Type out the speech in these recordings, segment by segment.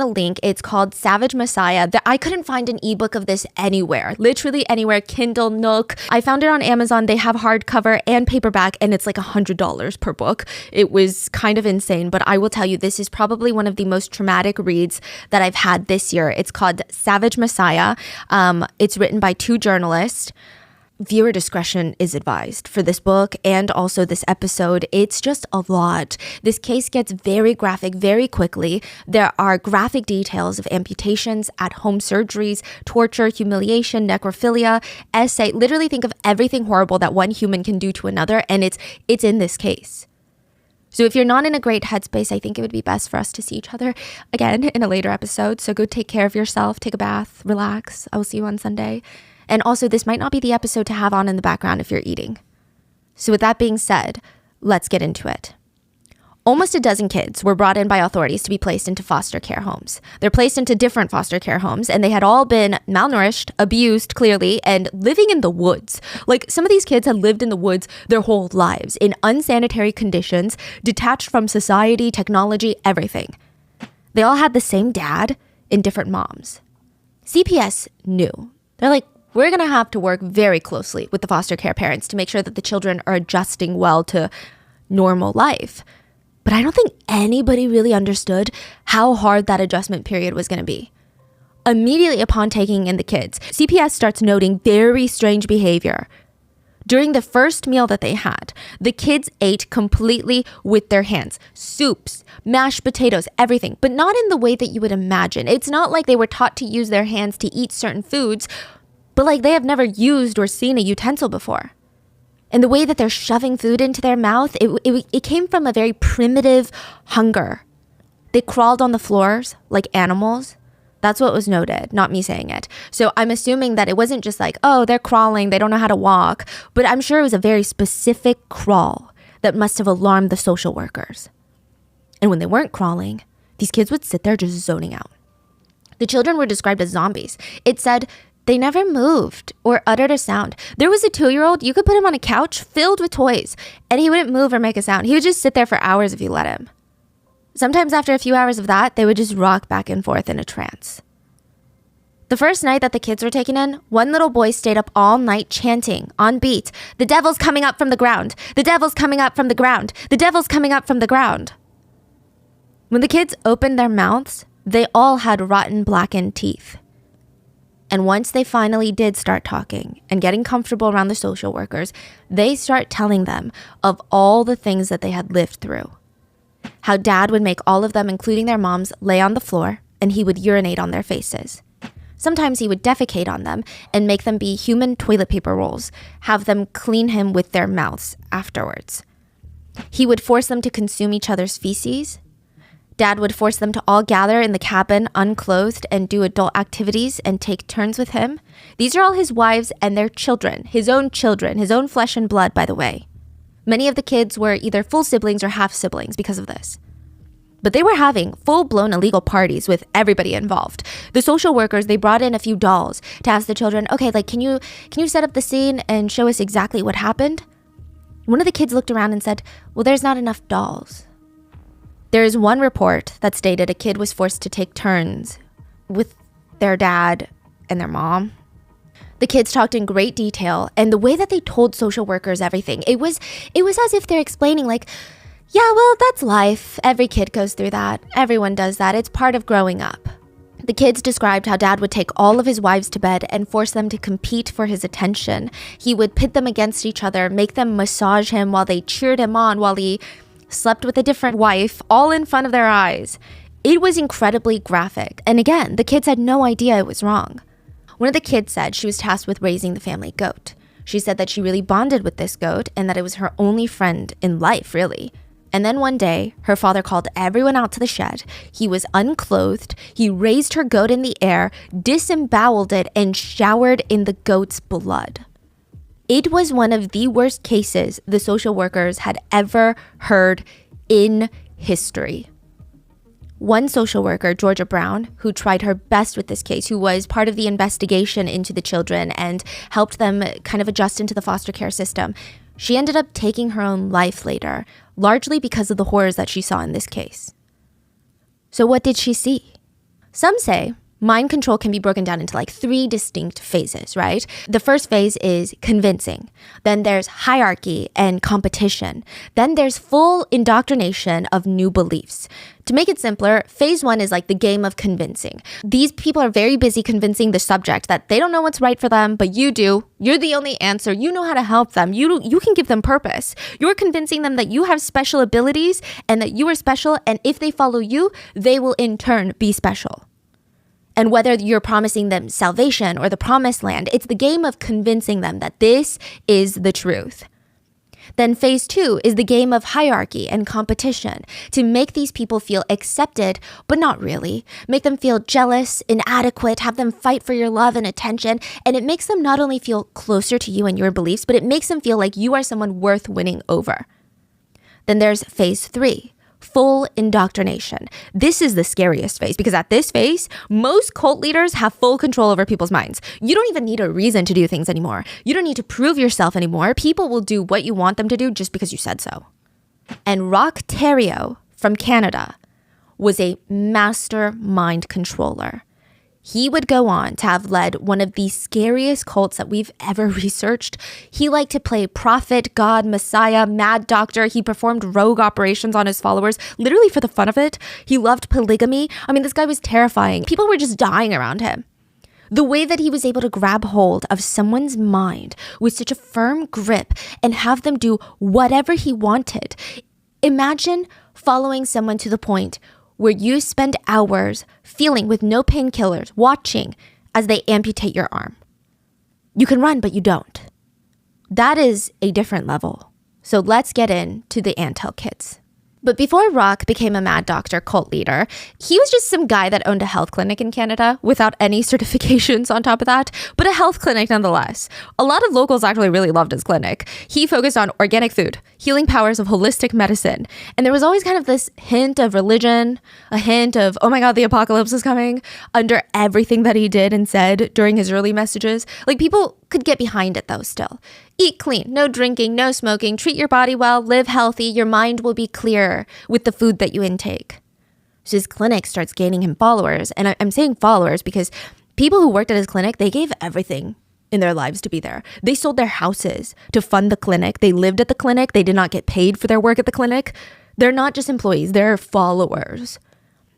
a link. It's called Savage Messiah. I couldn't find an ebook of this anywhere, literally anywhere. Kindle, Nook. I found it on Amazon. They have hardcover and paperback, and it's like $100 per book. It was kind of insane, but I will tell you, this is probably one of the most traumatic reads that I've had this year. It's called Savage Messiah. It's written by 2 journalists. Viewer discretion is advised for this book and also this episode. It's just a lot. This case gets very graphic very quickly. There are graphic details of amputations, at-home surgeries, torture, humiliation, necrophilia, essay. Literally think of everything horrible that one human can do to another, and it's in this case. So if you're not in a great headspace, I think it would be best for us to see each other again in a later episode. So go take care of yourself, take a bath, relax. I will see you on Sunday. And also, this might not be the episode to have on in the background if you're eating. So with that being said, let's get into it. Almost a dozen kids were brought in by authorities to be placed into foster care homes. They're placed into different foster care homes, and they had all been malnourished, abused, clearly, and living in the woods. Like, some of these kids had lived in the woods their whole lives, in unsanitary conditions, detached from society, technology, everything. They all had the same dad and different moms. CPS knew. They're like, we're going to have to work very closely with the foster care parents to make sure that the children are adjusting well to normal life. But I don't think anybody really understood how hard that adjustment period was going to be. Immediately upon taking in the kids, CPS starts noting very strange behavior. During the first meal that they had, the kids ate completely with their hands. Soups, mashed potatoes, everything, but not in the way that you would imagine. It's not like they were taught to use their hands to eat certain foods, but like they have never used or seen a utensil before. And the way that they're shoving food into their mouth, it came from a very primitive hunger. They crawled on the floors like animals. That's what was noted, not me saying it. So I'm assuming that it wasn't just like, oh, they're crawling, they don't know how to walk. But I'm sure it was a very specific crawl that must have alarmed the social workers. And when they weren't crawling, these kids would sit there just zoning out. The children were described as zombies. It said they never moved or uttered a sound. There was a 2-year-old, you could put him on a couch filled with toys, and he wouldn't move or make a sound. He would just sit there for hours if you let him. Sometimes after a few hours of that, they would just rock back and forth in a trance. The first night that the kids were taken in, one little boy stayed up all night chanting on beat, "The devil's coming up from the ground. The devil's coming up from the ground. The devil's coming up from the ground." When the kids opened their mouths, they all had rotten, blackened teeth. And once they finally did start talking and getting comfortable around the social workers, they start telling them of all the things that they had lived through. How dad would make all of them, including their moms, lay on the floor, and he would urinate on their faces. Sometimes he would defecate on them and make them be human toilet paper rolls, have them clean him with their mouths afterwards. He would force them to consume each other's feces. Dad would force them to all gather in the cabin unclothed and do adult activities and take turns with him. These are all his wives and their children, his own flesh and blood, by the way. Many of the kids were either full siblings or half siblings because of this. But they were having full-blown illegal parties with everybody involved. The social workers, they brought in a few dolls to ask the children, okay, like, can you set up the scene and show us exactly what happened? One of the kids looked around and said, well, there's not enough dolls. There is one report that stated a kid was forced to take turns with their dad and their mom. The kids talked in great detail, and the way that they told social workers everything, it was as if they're explaining like, yeah, well, that's life. Every kid goes through that. Everyone does that. It's part of growing up. The kids described how dad would take all of his wives to bed and force them to compete for his attention. He would pit them against each other, make them massage him while they cheered him on, while he slept with a different wife, all in front of their eyes. It was incredibly graphic. And again, the kids had no idea it was wrong. One of the kids said she was tasked with raising the family goat. She said that she really bonded with this goat and that it was her only friend in life, really. And then one day, her father called everyone out to the shed. He was unclothed. He raised her goat in the air, disemboweled it, and showered in the goat's blood. It was one of the worst cases the social workers had ever heard in history. One social worker, Georgia Brown, who tried her best with this case, who was part of the investigation into the children and helped them kind of adjust into the foster care system, she ended up taking her own life later, largely because of the horrors that she saw in this case. So what did she see? Some say mind control can be broken down into like 3 distinct phases, right? The first phase is convincing. Then there's hierarchy and competition. Then there's full indoctrination of new beliefs. To make it simpler, phase 1 is like the game of convincing. These people are very busy convincing the subject that they don't know what's right for them, but you do. You're the only answer. You know how to help them. You can give them purpose. You're convincing them that you have special abilities and that you are special, and if they follow you, they will in turn be special. And whether you're promising them salvation or the promised land, it's the game of convincing them that this is the truth. Then phase 2 is the game of hierarchy and competition to make these people feel accepted, but not really. Make them feel jealous, inadequate, have them fight for your love and attention. And it makes them not only feel closer to you and your beliefs, but it makes them feel like you are someone worth winning over. Then there's phase 3. Full indoctrination. This is the scariest phase because at this phase, most cult leaders have full control over people's minds. You don't even need a reason to do things anymore. You don't need to prove yourself anymore. People will do what you want them to do just because you said so. And Rock Terrio from Canada was a master mind controller. He would go on to have led one of the scariest cults that we've ever researched. He liked to play prophet, God, messiah, mad doctor. He performed rogue operations on his followers, literally for the fun of it. He loved polygamy. I mean, this guy was terrifying. People were just dying around him. The way that he was able to grab hold of someone's mind with such a firm grip and have them do whatever he wanted. Imagine following someone to the point where you spend hours feeling with no painkillers, watching as they amputate your arm. You can run, but you don't. That is a different level. So let's get into the Antel kits. But before Rock became a mad doctor cult leader, he was just some guy that owned a health clinic in Canada without any certifications on top of that, but a health clinic nonetheless. A lot of locals actually really loved his clinic. He focused on organic food, healing powers of holistic medicine, and there was always kind of this hint of religion, a hint of, oh my God, the apocalypse is coming, under everything that he did and said during his early messages. Like, people could get behind it though still. Eat clean, no drinking, no smoking, treat your body well, live healthy, your mind will be clear with the food that you intake. So his clinic starts gaining him followers. And I'm saying followers because people who worked at his clinic, they gave everything in their lives to be there. They sold their houses to fund the clinic. They lived at the clinic. They did not get paid for their work at the clinic. They're not just employees, they're followers.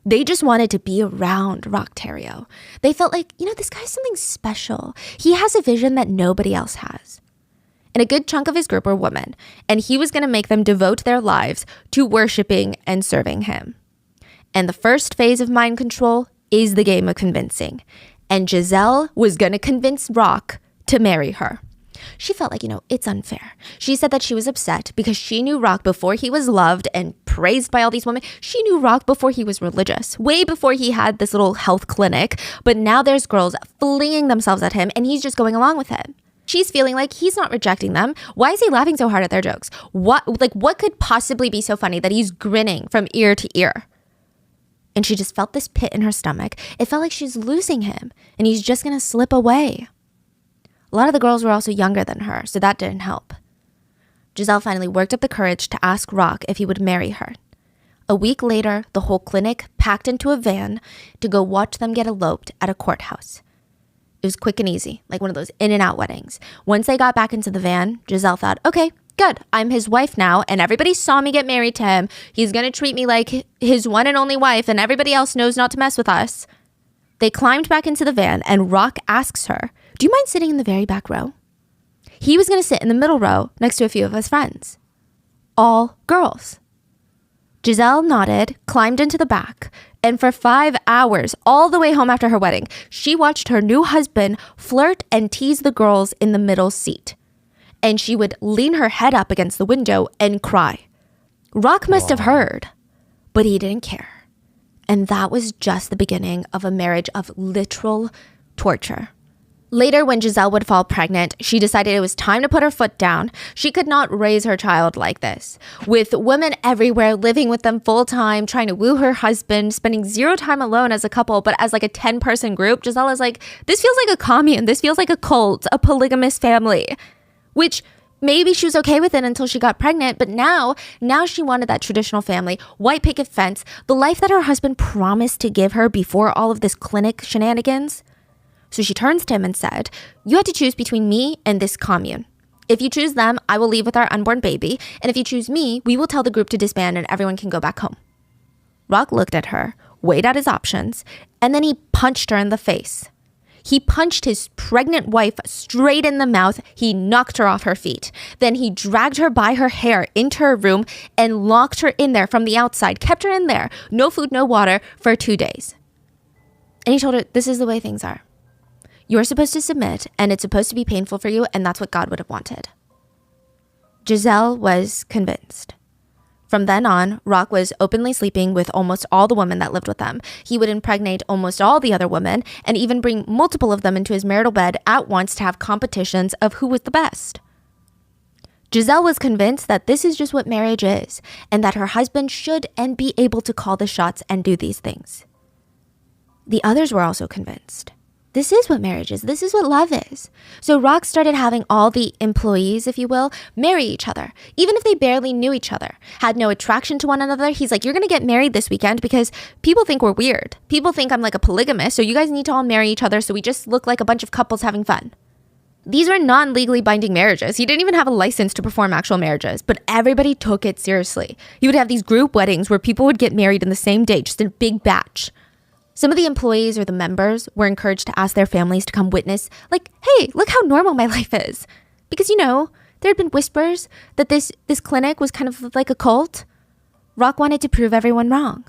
They just wanted to be around Rock Terrio. They felt like, this guy's something special. He has a vision that nobody else has. And a good chunk of his group were women, and he was going to make them devote their lives to worshiping and serving him. And the first phase of mind control is the game of convincing. And Giselle was going to convince Rock to marry her. She felt like, it's unfair. She said that she was upset because she knew Rock before he was loved and praised by all these women. She knew Rock before he was religious, way before he had this little health clinic. But now there's girls flinging themselves at him and he's just going along with it. She's feeling like he's not rejecting them. Why is he laughing so hard at their jokes? What could possibly be so funny that he's grinning from ear to ear? And she just felt this pit in her stomach. It felt like she's losing him and he's just going to slip away. A lot of the girls were also younger than her, so that didn't help. Giselle finally worked up the courage to ask Rock if he would marry her. A week later, the whole clinic packed into a van to go watch them get eloped at a courthouse. It was quick and easy, like one of those in and out weddings. Once they got back into the van, Giselle thought, okay, good. I'm his wife now, and everybody saw me get married to him. He's going to treat me like his one and only wife, and everybody else knows not to mess with us. They climbed back into the van, and Rock asks her, do you mind sitting in the very back row? He was going to sit in the middle row next to a few of his friends. All girls. Giselle nodded, climbed into the back, and for 5 hours, all the way home after her wedding, she watched her new husband flirt and tease the girls in the middle seat. And she would lean her head up against the window and cry. Rock must have heard, but he didn't care. And that was just the beginning of a marriage of literal torture. Later, when Giselle would fall pregnant, she decided it was time to put her foot down. She could not raise her child like this. With women everywhere, living with them full time, trying to woo her husband, spending zero time alone as a couple, but as like a 10-person group, Giselle is like, this feels like a commune. This feels like a cult, a polygamous family. Which Maybe she was okay with it until she got pregnant, but now she wanted that traditional family, white picket fence, the life that her husband promised to give her before all of this clinic shenanigans. So she turns to him and said, "You had to choose between me and this commune. If you choose them, I will leave with our unborn baby. And if you choose me, we will tell the group to disband and everyone can go back home." Rock looked at her, weighed out his options, and then he punched her in the face. He punched his pregnant wife straight in the mouth. He knocked her off her feet. Then he dragged her by her hair into her room and locked her in there from the outside, kept her in there, no food, no water, for 2 days. And he told her, "This is the way things are. You're supposed to submit, and it's supposed to be painful for you, and that's what God would have wanted." Giselle was convinced. From then on, Rock was openly sleeping with almost all the women that lived with them. He would impregnate almost all the other women and even bring multiple of them into his marital bed at once to have competitions of who was the best. Giselle was convinced that this is just what marriage is and that her husband should and be able to call the shots and do these things. The others were also convinced. This is what marriage is. This is what love is. So Rock started having all the employees, if you will, marry each other, even if they barely knew each other, had no attraction to one another. He's like, "You're going to get married this weekend because people think we're weird. People think I'm like a polygamist. So you guys need to all marry each other so we just look like a bunch of couples having fun." These were non-legally binding marriages. He didn't even have a license to perform actual marriages, but everybody took it seriously. He would have these group weddings where people would get married in the same day, just in a big batch. Some of the employees or the members were encouraged to ask their families to come witness, like, "Hey, look how normal my life is." Because, there had been whispers that this clinic was kind of like a cult. Rock wanted to prove everyone wrong.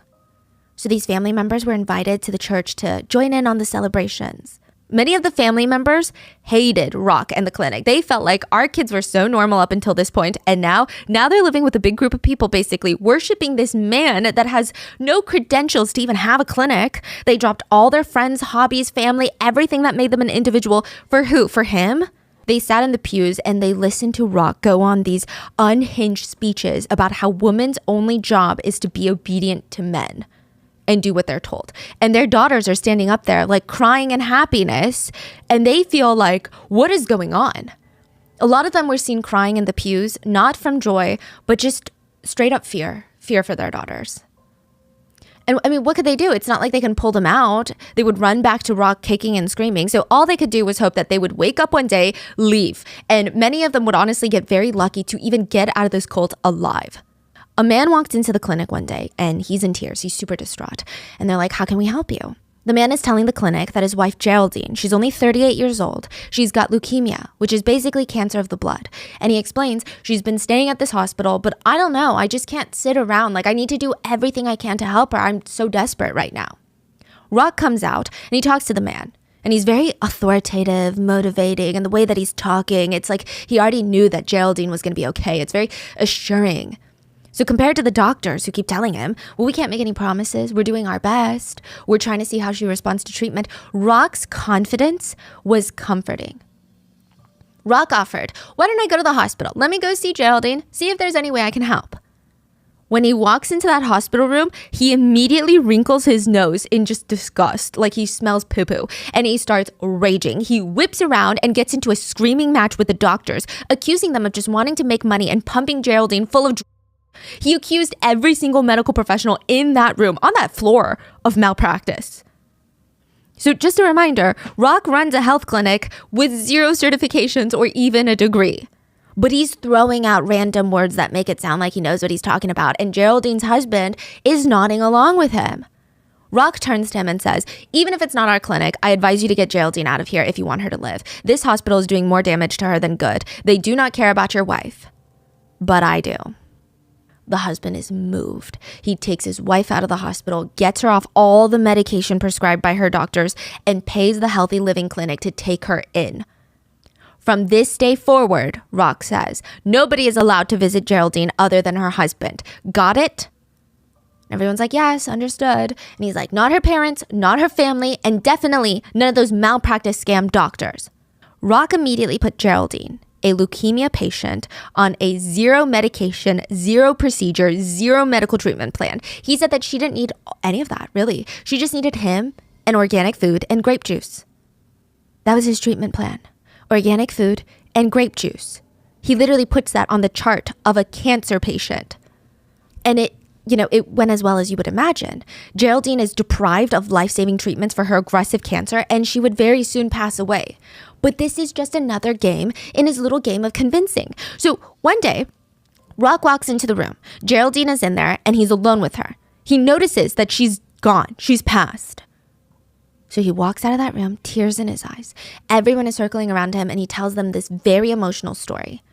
So these family members were invited to the church to join in on the celebrations. Many of the family members hated Rock and the clinic. They felt like our kids were so normal up until this point, and now they're living with a big group of people, basically worshiping this man that has no credentials to even have a clinic. They dropped all their friends, hobbies, family, everything that made them an individual. For who? For him? They sat in the pews and they listened to Rock go on these unhinged speeches about how women's only job is to be obedient to men and do what they're told. And their daughters are standing up there like crying in happiness, and they feel like, what is going on? A lot of them were seen crying in the pews, not from joy, but just straight up fear for their daughters. And I mean, what could they do? It's not like they can pull them out. They would run back to Rock kicking and screaming. So all they could do was hope that they would wake up one day, leave. And many of them would honestly get very lucky to even get out of this cult alive. A man walked into the clinic one day and he's in tears. He's super distraught. And they're like, "How can we help you?" The man is telling the clinic that his wife, Geraldine, she's only 38 years old. She's got leukemia, which is basically cancer of the blood. And he explains, "She's been staying at this hospital, but I don't know. I just can't sit around. Like, I need to do everything I can to help her. I'm so desperate right now." Rock comes out and he talks to the man. And he's very authoritative, motivating, and the way that he's talking, it's like he already knew that Geraldine was going to be okay. It's very assuring. So compared to the doctors who keep telling him, "Well, we can't make any promises. We're doing our best. We're trying to see how she responds to treatment," Rock's confidence was comforting. Rock offered, "Why don't I go to the hospital? Let me go see Geraldine, see if there's any way I can help." When he walks into that hospital room, he immediately wrinkles his nose in just disgust, like he smells poo-poo, and he starts raging. He whips around and gets into a screaming match with the doctors, accusing them of just wanting to make money and pumping Geraldine full of drugs. He accused every single medical professional in that room, on that floor, of malpractice. So just a reminder, Rock runs a health clinic with 0 certifications or even a degree. But he's throwing out random words that make it sound like he knows what he's talking about, and Geraldine's husband is nodding along with him. Rock turns to him and says, "Even if it's not our clinic, I advise you to get Geraldine out of here if you want her to live. This hospital is doing more damage to her than good. They do not care about your wife. But I do." The husband is moved. He takes his wife out of the hospital, gets her off all the medication prescribed by her doctors, and pays the Healthy Living Clinic to take her in. From this day forward, Rock says, nobody is allowed to visit Geraldine other than her husband. Got it? Everyone's like, "Yes, understood." And he's like, "Not her parents, not her family, and definitely none of those malpractice scam doctors." Rock immediately put Geraldine, a leukemia patient, on a 0 medication, 0 procedure, 0 medical treatment plan. He said that she didn't need any of that, really. She just needed him and organic food and grape juice. That was his treatment plan. Organic food and grape juice. He literally puts that on the chart of a cancer patient. And it went as well as you would imagine. Geraldine is deprived of life-saving treatments for her aggressive cancer, and she would very soon pass away. But this is just another game in his little game of convincing. So one day, Rock walks into the room. Geraldine is in there, and he's alone with her. He notices that she's gone. She's passed. So he walks out of that room, tears in his eyes. Everyone is circling around him, and he tells them this very emotional story.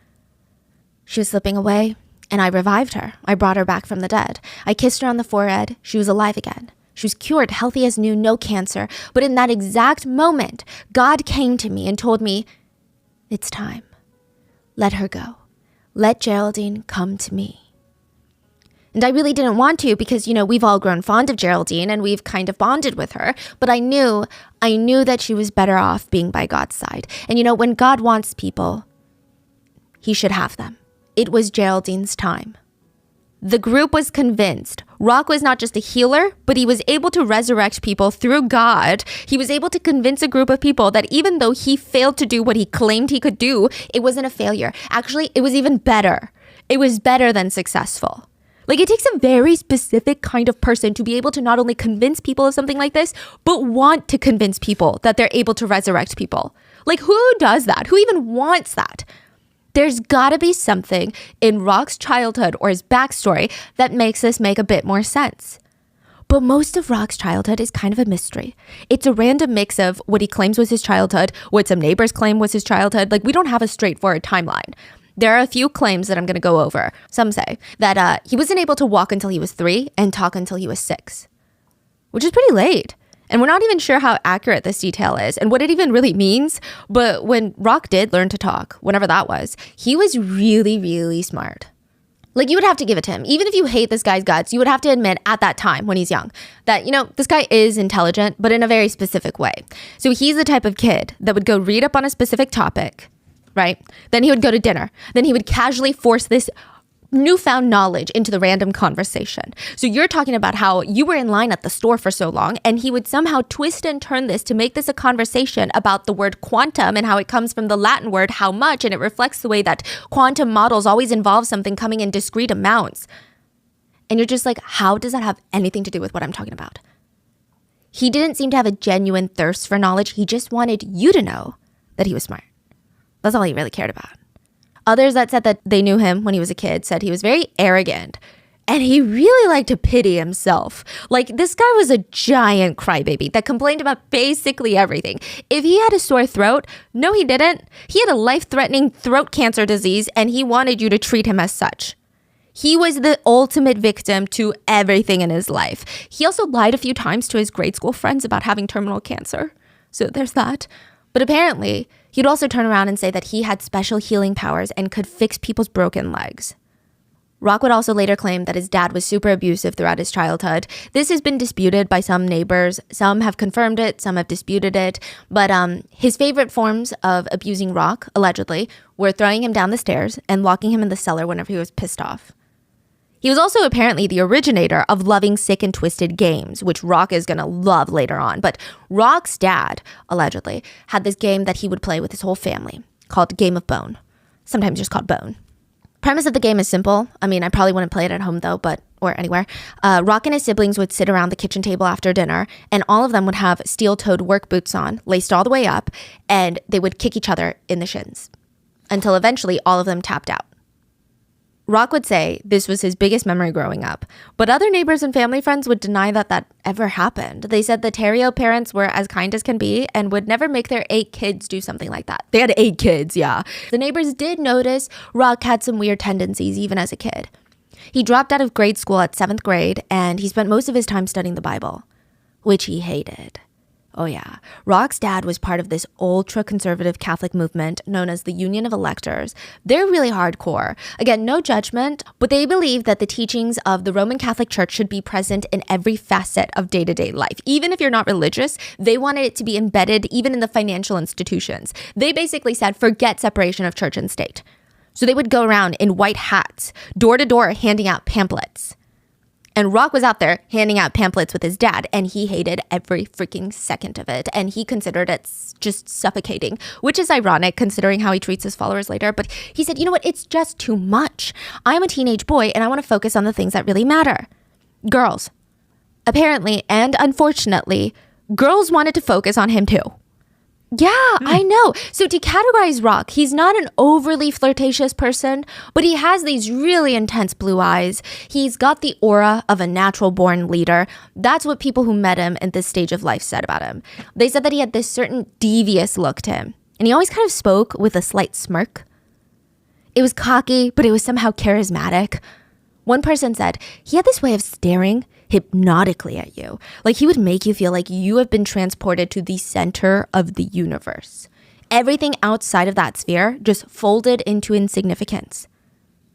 She was slipping away, and I revived her. I brought her back from the dead. I kissed her on the forehead. She was alive again. She was cured, healthy as new, no cancer. But in that exact moment, God came to me and told me, it's time. Let her go. Let Geraldine come to me. And I really didn't want to because, we've all grown fond of Geraldine and we've kind of bonded with her. But I knew that she was better off being by God's side. And when God wants people, he should have them. It was Geraldine's time. The group was convinced. Rock was not just a healer, but he was able to resurrect people through God. He was able to convince a group of people that even though he failed to do what he claimed he could do, it wasn't a failure. Actually, it was even better. It was better than successful. It takes a very specific kind of person to be able to not only convince people of something like this, but want to convince people that they're able to resurrect people. Who does that? Who even wants that? There's gotta be something in Rock's childhood or his backstory that makes this make a bit more sense. But most of Rock's childhood is kind of a mystery. It's a random mix of what he claims was his childhood, what some neighbors claim was his childhood. We don't have a straightforward timeline. There are a few claims that I'm gonna go over. Some say that he wasn't able to walk until he was 3 and talk until he was 6, which is pretty late. And we're not even sure how accurate this detail is and what it even really means. But when Rock did learn to talk, whenever that was, he was really, really smart. You would have to give it to him. Even if you hate this guy's guts, you would have to admit at that time when he's young that, this guy is intelligent, but in a very specific way. So he's the type of kid that would go read up on a specific topic, right? Then he would go to dinner. Then he would casually force this newfound knowledge into the random conversation. So you're talking about how you were in line at the store for so long, and he would somehow twist and turn this to make this a conversation about the word quantum and how it comes from the Latin word how much, and it reflects the way that quantum models always involve something coming in discrete amounts. And you're just like, how does that have anything to do with what I'm talking about? He didn't seem to have a genuine thirst for knowledge. He just wanted you to know that he was smart. That's all he really cared about. Others that said that they knew him when he was a kid said he was very arrogant and he really liked to pity himself. This guy was a giant crybaby that complained about basically everything. If he had a sore throat, no, he didn't. He had a life-threatening throat cancer disease and he wanted you to treat him as such. He was the ultimate victim to everything in his life. He also lied a few times to his grade school friends about having terminal cancer. So there's that. But apparently, he'd also turn around and say that he had special healing powers and could fix people's broken legs. Rock would also later claim that his dad was super abusive throughout his childhood. This has been disputed by some neighbors. Some have confirmed it, some have disputed it. But his favorite forms of abusing Rock, allegedly, were throwing him down the stairs and locking him in the cellar whenever he was pissed off. He was also apparently the originator of loving sick and twisted games, which Rock is going to love later on. But Rock's dad, allegedly, had this game that he would play with his whole family called Game of Bone, sometimes just called Bone. Premise of the game is simple. I probably wouldn't play it at home though, or anywhere. Rock and his siblings would sit around the kitchen table after dinner, and all of them would have steel-toed work boots on, laced all the way up, and they would kick each other in the shins until eventually all of them tapped out. Rock would say this was his biggest memory growing up, but other neighbors and family friends would deny that ever happened. They said the Terrio parents were as kind as can be and would never make their 8 kids do something like that. They had 8 kids, yeah. The neighbors did notice Rock had some weird tendencies even as a kid. He dropped out of grade school at 7th grade, and he spent most of his time studying the Bible, which he hated. Oh yeah, Rock's dad was part of this ultra-conservative Catholic movement known as the Union of Electors. They're really hardcore. Again, no judgment, but they believe that the teachings of the Roman Catholic Church should be present in every facet of day-to-day life. Even if you're not religious, they wanted it to be embedded even in the financial institutions. They basically said, forget separation of church and state. So they would go around in white hats, door to door, handing out pamphlets. And Rock was out there handing out pamphlets with his dad, and he hated every freaking second of it. And he considered it just suffocating, which is ironic considering how he treats his followers later. But he said, you know what? It's just too much. I'm a teenage boy, and I want to focus on the things that really matter. Girls. Apparently, and unfortunately, girls wanted to focus on him too. Yeah, I know. So to categorize Rock, he's not an overly flirtatious person, but he has these really intense blue eyes. He's got the aura of a natural born leader. That's what people who met him at this stage of life said about him. They said that he had this certain devious look to him, and he always kind of spoke with a slight smirk. It was cocky, but it was somehow charismatic. One person said he had this way of staring hypnotically at you. Like he would make you feel like you have been transported to the center of the universe. Everything outside of that sphere just folded into insignificance.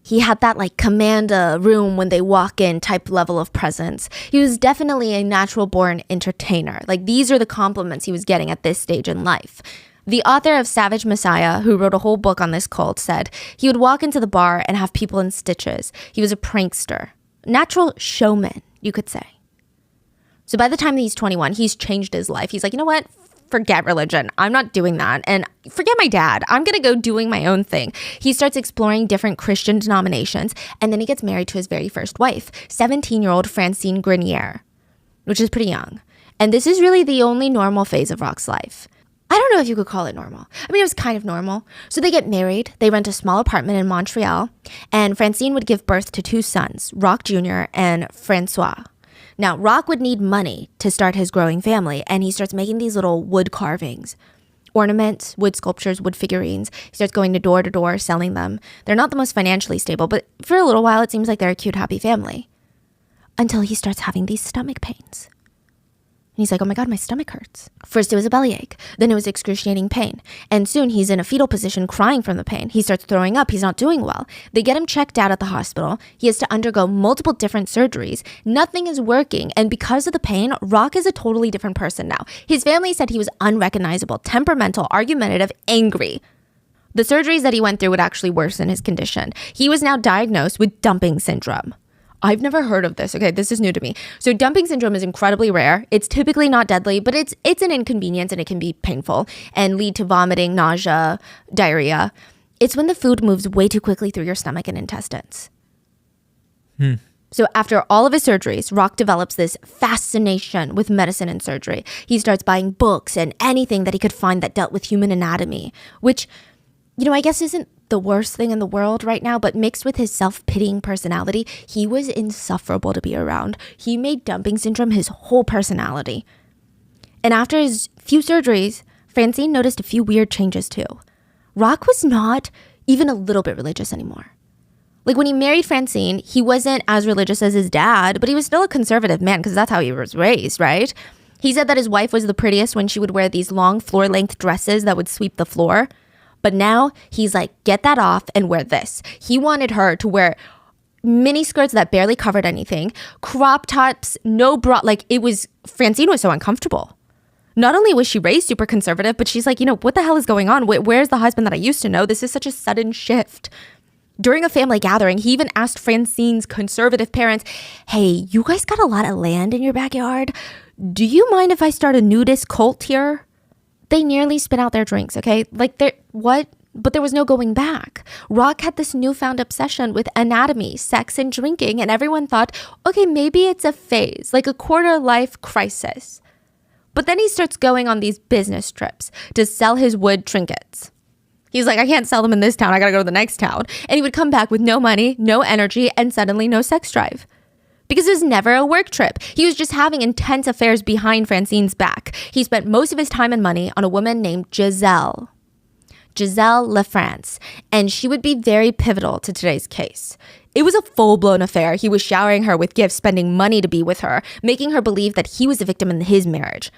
He had that like command a room when they walk in type level of presence. He was definitely a natural born entertainer. Like these are the compliments he was getting at this stage in life. The author of Savage Messiah, who wrote a whole book on this cult, said he would walk into the bar and have people in stitches. He was a prankster. Natural showman, you could say. So by the time he's 21, he's changed his life. He's like, you know what? Forget religion. I'm not doing that. And forget my dad. I'm going to go doing my own thing. He starts exploring different Christian denominations. And then he gets married to his very first wife, 17-year-old Francine Grenier, which is pretty young. And this is really the only normal phase of Rock's life. I don't know if you could call it normal. I mean, it was kind of normal. So they get married. They rent a small apartment in Montreal. And Francine would give birth to 2 sons, Rock Jr. and Francois. Now, Rock would need money to start his growing family. And he starts making these little wood carvings, ornaments, wood sculptures, wood figurines. He starts going to door selling them. They're not the most financially stable, but for a little while, it seems like they're a cute, happy family. Until he starts having these stomach pains. And he's like, oh my God, my stomach hurts. First it was a bellyache. Then it was excruciating pain. And soon he's in a fetal position crying from the pain. He starts throwing up. He's not doing well. They get him checked out at the hospital. He has to undergo multiple different surgeries. Nothing is working. And because of the pain, Rock is a totally different person now. His family said he was unrecognizable, temperamental, argumentative, angry. The surgeries that he went through would actually worsen his condition. He was now diagnosed with dumping syndrome. I've never heard of this. Okay, this is new to me. So dumping syndrome is incredibly rare. It's typically not deadly, but it's an inconvenience and it can be painful and lead to vomiting, nausea, diarrhea. It's when the food moves way too quickly through your stomach and intestines. So after all of his surgeries, Rock develops this fascination with medicine and surgery. He starts buying books and anything that he could find that dealt with human anatomy, which, you know, I guess isn't the worst thing in the world right now, but mixed with his self-pitying personality, he was insufferable to be around. He made dumping syndrome his whole personality. And after his few surgeries, Francine noticed a few weird changes too. Rock was not even a little bit religious anymore. Like when he married Francine, he wasn't as religious as his dad, but he was still a conservative man because that's how he was raised, right? He said that his wife was the prettiest when she would wear these long floor-length dresses that would sweep the floor. But now he's like, get that off and wear this. He wanted her to wear mini skirts that barely covered anything, crop tops, no bra. Like Francine was so uncomfortable. Not only was she raised super conservative, but she's like, you know, what the hell is going on? Where's the husband that I used to know? This is such a sudden shift. During a family gathering, he even asked Francine's conservative parents, hey, you guys got a lot of land in your backyard. Do you mind if I start a nudist cult here? They nearly spit out their drinks, okay? Like, what? But there was no going back. Rock had this newfound obsession with anatomy, sex, and drinking, and everyone thought, okay, maybe it's a phase, like a quarter-life crisis. But then he starts going on these business trips to sell his wood trinkets. He's like, I can't sell them in this town. I gotta go to the next town. And he would come back with no money, no energy, and suddenly no sex drive. Because it was never a work trip. He was just having intense affairs behind Francine's back. He spent most of his time and money on a woman named Giselle LaFrance, and she would be very pivotal to today's case. It was a full-blown affair. He was showering her with gifts, spending money to be with her, making her believe that he was a victim in his marriage.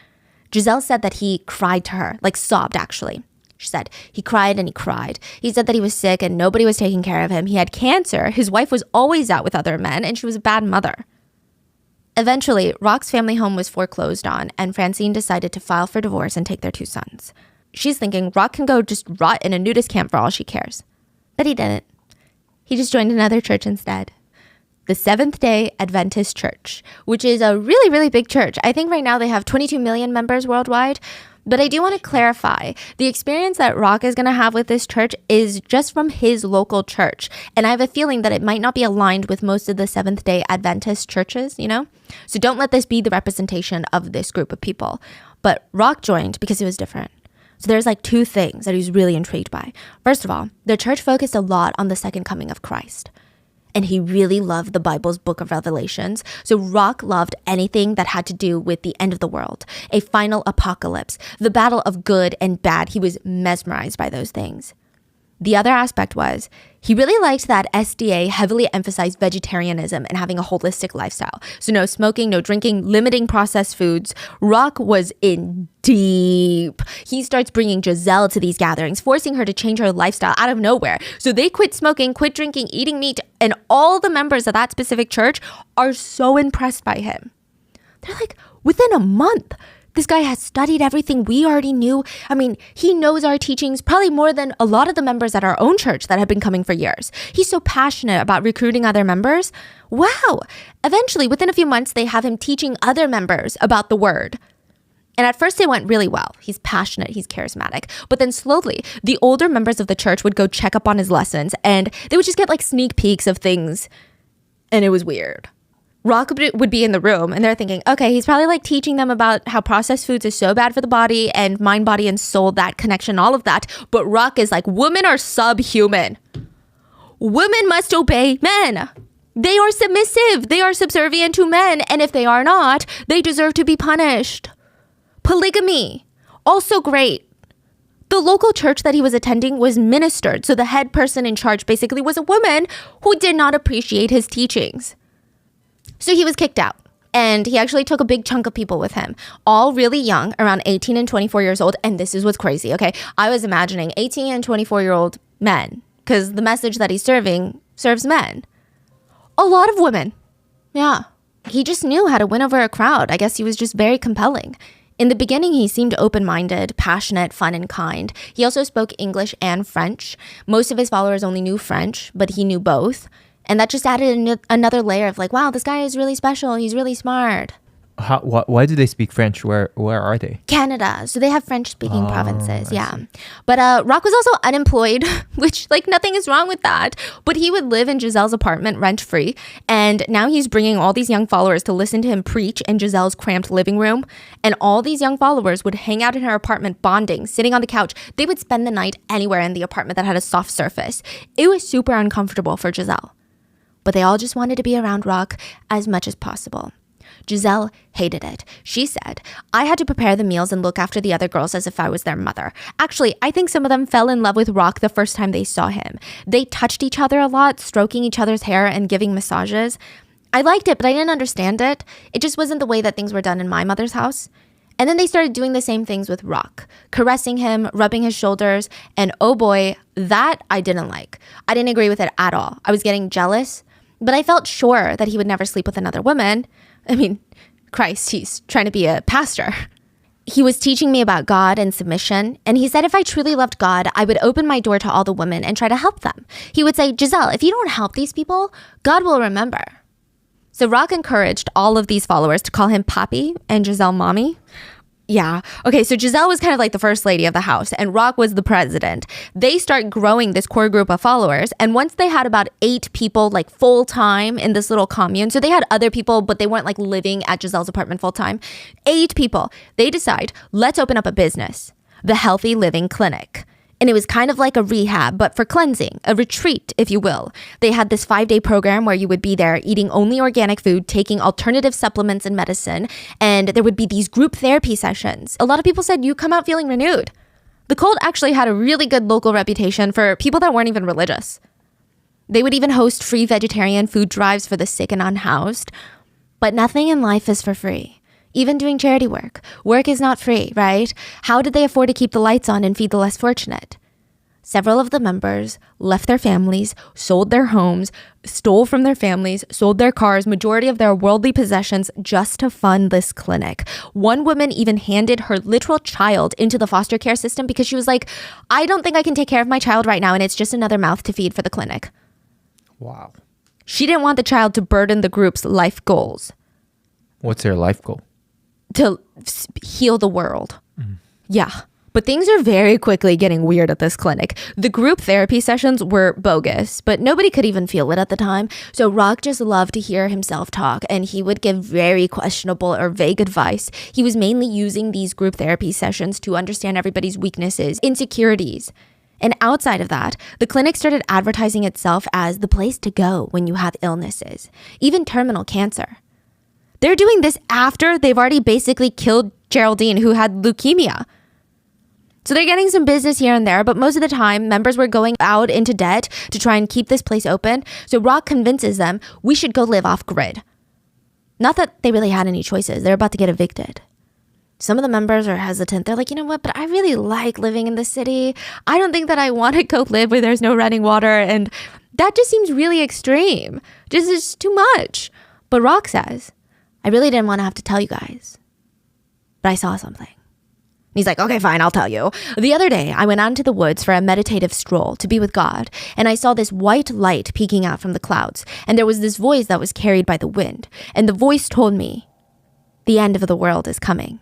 Giselle said that he cried to her, like sobbed actually. She said he cried and he cried. He said that he was sick and nobody was taking care of him. He had cancer. His wife was always out with other men and she was a bad mother. Eventually, Rock's family home was foreclosed on and Francine decided to file for divorce and take their 2 sons. She's thinking Rock can go just rot in a nudist camp for all she cares. But he didn't. He just joined another church instead. the Seventh-day Adventist Church, which is a really, really big church. I think right now they have 22 million members worldwide. But I do want to clarify, the experience that Rock is going to have with this church is just from his local church. And I have a feeling that it might not be aligned with most of the Seventh-day Adventist churches, you know? So don't let this be the representation of this group of people. But Rock joined because it was different. So there's like two things that he's really intrigued by. First of all, the church focused a lot on the second coming of Christ. And he really loved the Bible's book of Revelations. So Rock loved anything that had to do with the end of the world, a final apocalypse, the battle of good and bad. He was mesmerized by those things. The other aspect was he really liked that SDA heavily emphasized vegetarianism and having a holistic lifestyle. So no smoking, no drinking, limiting processed foods. Rock was in deep. He starts bringing Giselle to these gatherings, forcing her to change her lifestyle out of nowhere. So they quit smoking, quit drinking, eating meat, and all the members of that specific church are so impressed by him. They're like, within a month, this guy has studied everything we already knew. I mean, he knows our teachings probably more than a lot of the members at our own church that have been coming for years. He's so passionate about recruiting other members. Wow. Eventually, within a few months, they have him teaching other members about the word. And at first, it went really well. He's passionate. He's charismatic. But then slowly, the older members of the church would go check up on his lessons, and they would just get like sneak peeks of things. And it was weird. Rock would be in the room and they're thinking, okay, he's probably like teaching them about how processed foods is so bad for the body and mind, body, and soul, that connection, all of that. But Rock is like, women are subhuman. Women must obey men. They are submissive. They are subservient to men. And if they are not, they deserve to be punished. Polygamy, also great. The local church that he was attending was ministered. So the head person in charge basically was a woman who did not appreciate his teachings. So he was kicked out, and he actually took a big chunk of people with him, all really young, around 18 and 24 years old. And this is what's crazy, okay? I was imagining 18 and 24-year-old men, because the message that he's serving serves men. A lot of women. Yeah. He just knew how to win over a crowd. I guess he was just very compelling. In the beginning, he seemed open-minded, passionate, fun, and kind. He also spoke English and French. Most of his followers only knew French, but he knew both. And that just added another layer of like, wow, this guy is really special. He's really smart. Why do they speak French? Where are they? Canada. So they have French-speaking provinces. Yeah. But Rock was also unemployed, which like nothing is wrong with that. But he would live in Giselle's apartment rent-free. And now he's bringing all these young followers to listen to him preach in Giselle's cramped living room. And all these young followers would hang out in her apartment bonding, sitting on the couch. They would spend the night anywhere in the apartment that had a soft surface. It was super uncomfortable for Giselle. But they all just wanted to be around Rock as much as possible. Giselle hated it. She said, I had to prepare the meals and look after the other girls as if I was their mother. Actually, I think some of them fell in love with Rock the first time they saw him. They touched each other a lot, stroking each other's hair and giving massages. I liked it, but I didn't understand it. It just wasn't the way that things were done in my mother's house. And then they started doing the same things with Rock, caressing him, rubbing his shoulders, and oh boy, that I didn't like. I didn't agree with it at all. I was getting jealous. But I felt sure that he would never sleep with another woman. I mean, Christ, he's trying to be a pastor. He was teaching me about God and submission. And he said if I truly loved God, I would open my door to all the women and try to help them. He would say, Giselle, if you don't help these people, God will remember. So Rock encouraged all of these followers to call him Papi and Giselle Mommy. Yeah. Okay, so Giselle was kind of like the first lady of the house and Rock was the president. They start growing this core group of followers. And once they had about 8 people like full time in this little commune, so they had other people, but they weren't like living at Giselle's apartment full time. 8 people. They decide, let's open up a business, the Healthy Living Clinic. And it was kind of like a rehab, but for cleansing, a retreat, if you will. They had this 5-day program where you would be there eating only organic food, taking alternative supplements and medicine. And there would be these group therapy sessions. A lot of people said you come out feeling renewed. The cult actually had a really good local reputation for people that weren't even religious. They would even host free vegetarian food drives for the sick and unhoused. But nothing in life is for free. Even doing charity work. Work is not free, right? How did they afford to keep the lights on and feed the less fortunate? Several of the members left their families, sold their homes, stole from their families, sold their cars, majority of their worldly possessions just to fund this clinic. One woman even handed her literal child into the foster care system because she was like, I don't think I can take care of my child right now and it's just another mouth to feed for the clinic. Wow. She didn't want the child to burden the group's life goals. What's their life goal? To heal the world. Yeah. But things are very quickly getting weird at this clinic. The group therapy sessions were bogus, but nobody could even feel it at the time. So Rock just loved to hear himself talk, and he would give very questionable or vague advice. He was mainly using these group therapy sessions to understand everybody's weaknesses, insecurities. And outside of that, the clinic started advertising itself as the place to go when you have illnesses, even terminal cancer. They're doing this after they've already basically killed Geraldine, who had leukemia. So they're getting some business here and there, but most of the time, members were going out into debt to try and keep this place open. So Rock convinces them, we should go live off grid. Not that they really had any choices. They're about to get evicted. Some of the members are hesitant. They're like, you know what, but I really like living in the city. I don't think that I want to go live where there's no running water. And that just seems really extreme. This is too much. But Rock says, I really didn't want to have to tell you guys, but I saw something. He's like, okay, fine, I'll tell you. The other day, I went out into the woods for a meditative stroll to be with God, and I saw this white light peeking out from the clouds, and there was this voice that was carried by the wind, and the voice told me, the end of the world is coming.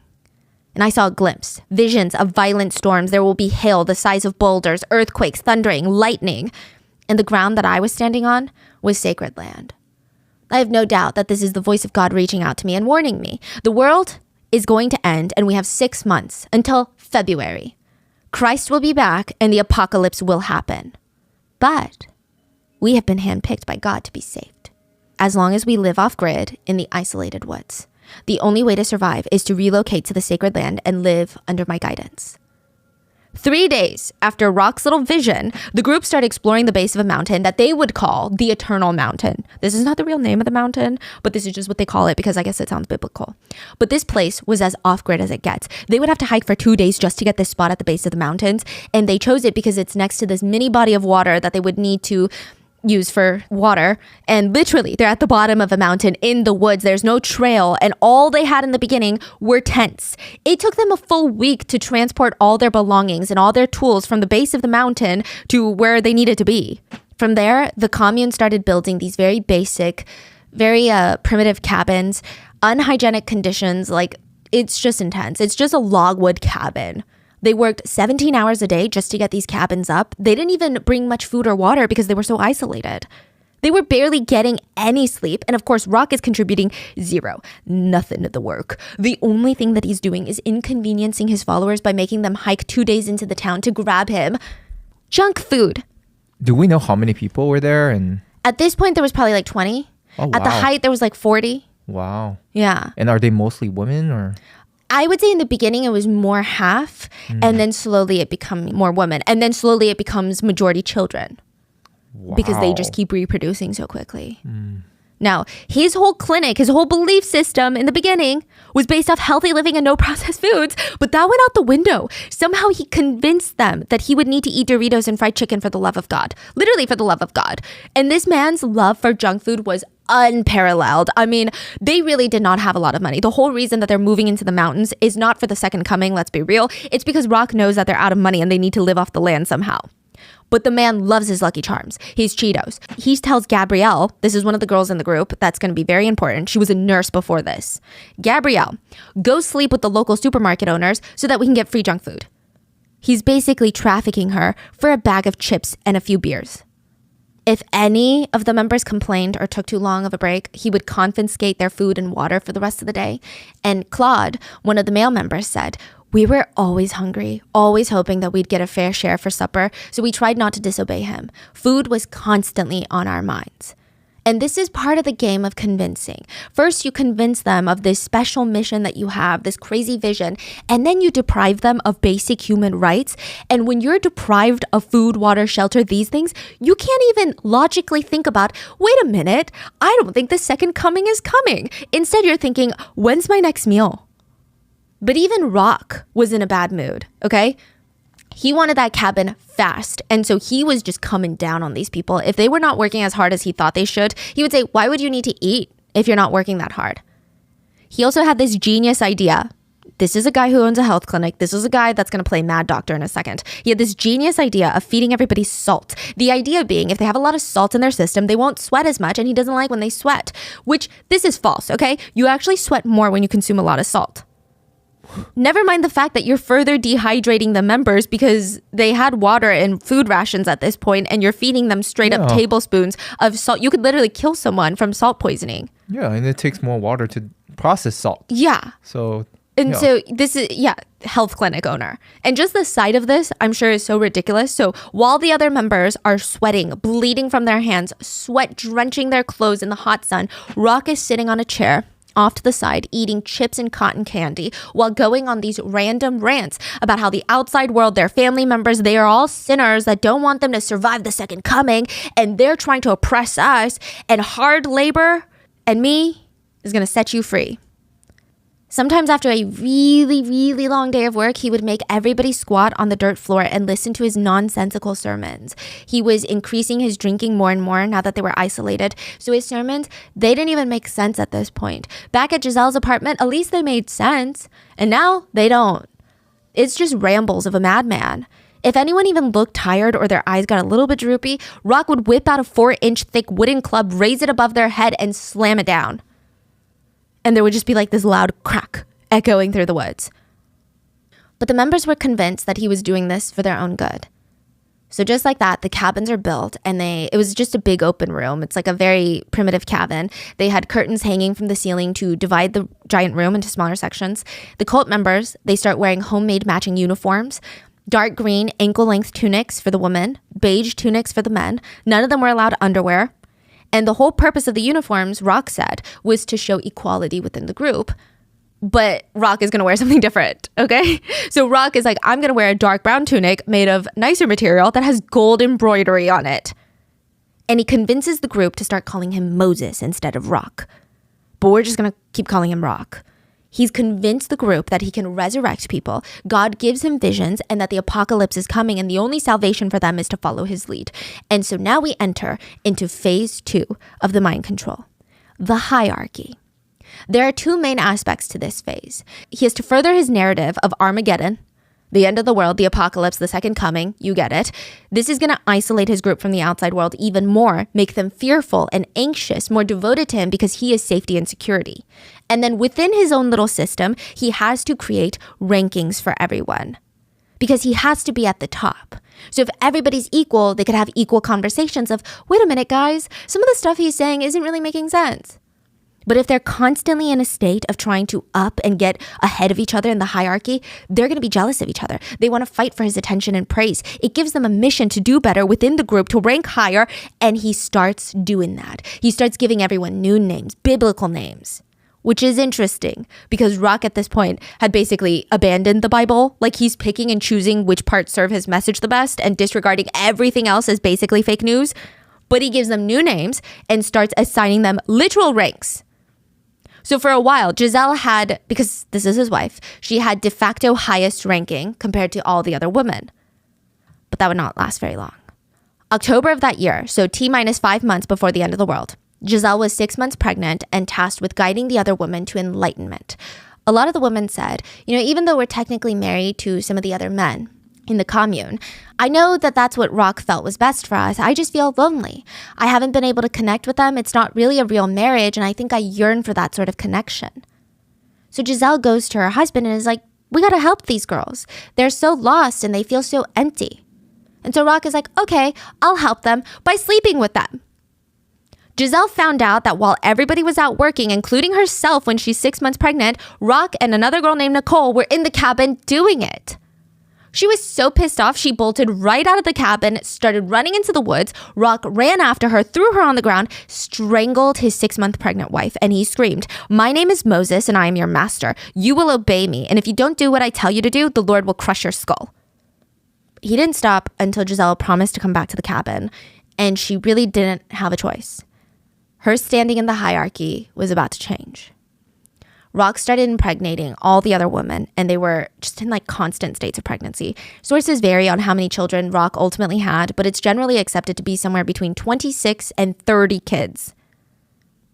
And I saw a glimpse, visions of violent storms. There will be hail the size of boulders, earthquakes, thundering, lightning, and the ground that I was standing on was sacred land. I have no doubt that this is the voice of God reaching out to me and warning me. The world is going to end, and we have 6 months until February. Christ will be back, and the apocalypse will happen. But we have been handpicked by God to be saved. As long as we live off-grid in the isolated woods, the only way to survive is to relocate to the sacred land and live under my guidance. 3 days after Rock's little vision, the group started exploring the base of a mountain that they would call the Eternal Mountain. This is not the real name of the mountain, but this is just what they call it because I guess it sounds biblical. But this place was as off-grid as it gets. They would have to hike for 2 days just to get this spot at the base of the mountains, and they chose it because it's next to this mini body of water that they would need to use for water, and literally they're at the bottom of a mountain in the woods. There's no trail, and all they had in the beginning were tents. It took them a full week to transport all their belongings and all their tools from the base of the mountain to where they needed to be. From there, the commune started building these very basic, very primitive cabins, unhygienic conditions. Like, it's just intense. It's just a logwood cabin. They worked 17 hours a day just to get these cabins up. They didn't even bring much food or water because they were so isolated. They were barely getting any sleep. And of course, Rock is contributing zero, nothing to the work. The only thing that he's doing is inconveniencing his followers by making them hike 2 days into the town to grab him junk food. Do we know how many people were there? And At this point, there was probably like 20. Oh, At the wow. height, there was like 40. Wow. Yeah. And are they mostly women or? I would say in the beginning it was more half, and then slowly it becomes more women, and then slowly it becomes majority children because they just keep reproducing so quickly. Now, his whole clinic, his whole belief system in the beginning was based off healthy living and no processed foods, but that went out the window. Somehow he convinced them that he would need to eat Doritos and fried chicken for the love of God, literally for the love of God. And this man's love for junk food was unparalleled. I mean, they really did not have a lot of money. The whole reason that they're moving into the mountains is not for the second coming, let's be real. It's because Rock knows that they're out of money and they need to live off the land somehow. But the man loves his Lucky Charms, his Cheetos. He tells Gabrielle, this is one of the girls in the group, that's going to be very important. She was a nurse before this. Gabrielle, go sleep with the local supermarket owners so that we can get free junk food. He's basically trafficking her for a bag of chips and a few beers. If any of the members complained or took too long of a break, he would confiscate their food and water for the rest of the day. And Claude, one of the male members, said, we were always hungry, always hoping that we'd get a fair share for supper, so we tried not to disobey him. Food was constantly on our minds. And this is part of the game of convincing. First, you convince them of this special mission that you have, this crazy vision, and then you deprive them of basic human rights. And when you're deprived of food, water, shelter, these things, you can't even logically think about, wait a minute, I don't think the second coming is coming. Instead, you're thinking, when's my next meal? But even Rock was in a bad mood, okay? He wanted that cabin fast. And so he was just coming down on these people. If they were not working as hard as he thought they should, he would say, why would you need to eat if you're not working that hard? He also had this genius idea This is a guy who owns a health clinic. This is a guy that's going to play mad doctor in a second. He had this genius idea of feeding everybody salt. The idea being if they have a lot of salt in their system, they won't sweat as much, and he doesn't like when they sweat, which this is false, okay? You actually sweat more when you consume a lot of salt. Never mind the fact that you're further dehydrating the members because they had water and food rations at this point, and you're feeding them straight up tablespoons of salt. You could literally kill someone from salt poisoning. Yeah, and it takes more water to process salt. Yeah. So this is, health clinic owner. And just the sight of this, I'm sure, is so ridiculous. So while the other members are sweating, bleeding from their hands, sweat drenching their clothes in the hot sun, Rock is sitting on a chair off to the side, eating chips and cotton candy while going on these random rants about how the outside world, their family members, they are all sinners that don't want them to survive the second coming, and they're trying to oppress us, and hard labor and me is going to set you free. Sometimes after a really, really long day of work, he would make everybody squat on the dirt floor and listen to his nonsensical sermons. He was increasing his drinking more and more now that they were isolated. So his sermons, they didn't even make sense at this point. Back at Giselle's apartment, at least they made sense. And now they don't. It's just rambles of a madman. If anyone even looked tired or their eyes got a little bit droopy, Rock would whip out a 4-inch thick wooden club, raise it above their head, and slam it down. And there would just be like this loud crack echoing through the woods. But the members were convinced that he was doing this for their own good. So just like that, the cabins are built, and it was just a big open room. It's like a very primitive cabin. They had curtains hanging from the ceiling to divide the giant room into smaller sections. The cult members, they start wearing homemade matching uniforms, dark green ankle-length tunics for the women, beige tunics for the men. None of them were allowed underwear. And the whole purpose of the uniforms, Rock said, was to show equality within the group. But Rock is going to wear something different, okay? So Rock is like, I'm going to wear a dark brown tunic made of nicer material that has gold embroidery on it. And he convinces the group to start calling him Moses instead of Rock. But we're just going to keep calling him Rock. He's convinced the group that he can resurrect people, God gives him visions, and that the apocalypse is coming, and the only salvation for them is to follow his lead. And so now we enter into phase 2 of the mind control, the hierarchy. There are 2 main aspects to this phase. He is to further his narrative of Armageddon, the end of the world, the apocalypse, the second coming, you get it. This is going to isolate his group from the outside world even more, make them fearful and anxious, more devoted to him because he is safety and security. And then within his own little system, he has to create rankings for everyone because he has to be at the top. So if everybody's equal, they could have equal conversations of, wait a minute, guys, some of the stuff he's saying isn't really making sense. But if they're constantly in a state of trying to up and get ahead of each other in the hierarchy, they're going to be jealous of each other. They want to fight for his attention and praise. It gives them a mission to do better within the group, to rank higher, and he starts doing that. He starts giving everyone new names, biblical names, which is interesting because Rock at this point had basically abandoned the Bible. Like he's picking and choosing which parts serve his message the best and disregarding everything else as basically fake news. But he gives them new names and starts assigning them literal ranks. So for a while, Giselle had, because this is his wife, she had de facto highest ranking compared to all the other women. But that would not last very long. October of that year, so T-minus 5 months before the end of the world, Giselle was 6 months pregnant and tasked with guiding the other women to enlightenment. A lot of the women said, even though we're technically married to some of the other men in the commune, I know that that's what Rock felt was best for us. I just feel lonely. I haven't been able to connect with them. It's not really a real marriage, and I think I yearn for that sort of connection. So Giselle goes to her husband and is like, we gotta help these girls. They're so lost and they feel so empty. And so Rock is like, okay, I'll help them by sleeping with them. Giselle found out that while everybody was out working, including herself when she's 6 months pregnant, Rock and another girl named Nicole were in the cabin doing it. She was so pissed off, she bolted right out of the cabin, started running into the woods. Rock ran after her, threw her on the ground, strangled his 6-month pregnant wife, and he screamed, "My name is Moses, and I am your master. You will obey me, and if you don't do what I tell you to do, the Lord will crush your skull." He didn't stop until Giselle promised to come back to the cabin, and she really didn't have a choice. Her standing in the hierarchy was about to change. Rock started impregnating all the other women, and they were just in constant states of pregnancy. Sources vary on how many children Rock ultimately had, but it's generally accepted to be somewhere between 26 and 30 kids.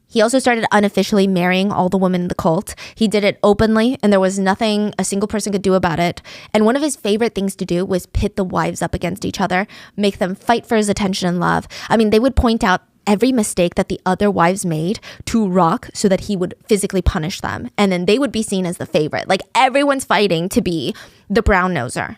He also started unofficially marrying all the women in the cult. He did it openly, and there was nothing a single person could do about it. And one of his favorite things to do was pit the wives up against each other, make them fight for his attention and love. I mean, they would point out every mistake that the other wives made to Rock so that he would physically punish them. And then they would be seen as the favorite. Like, everyone's fighting to be the brown noser.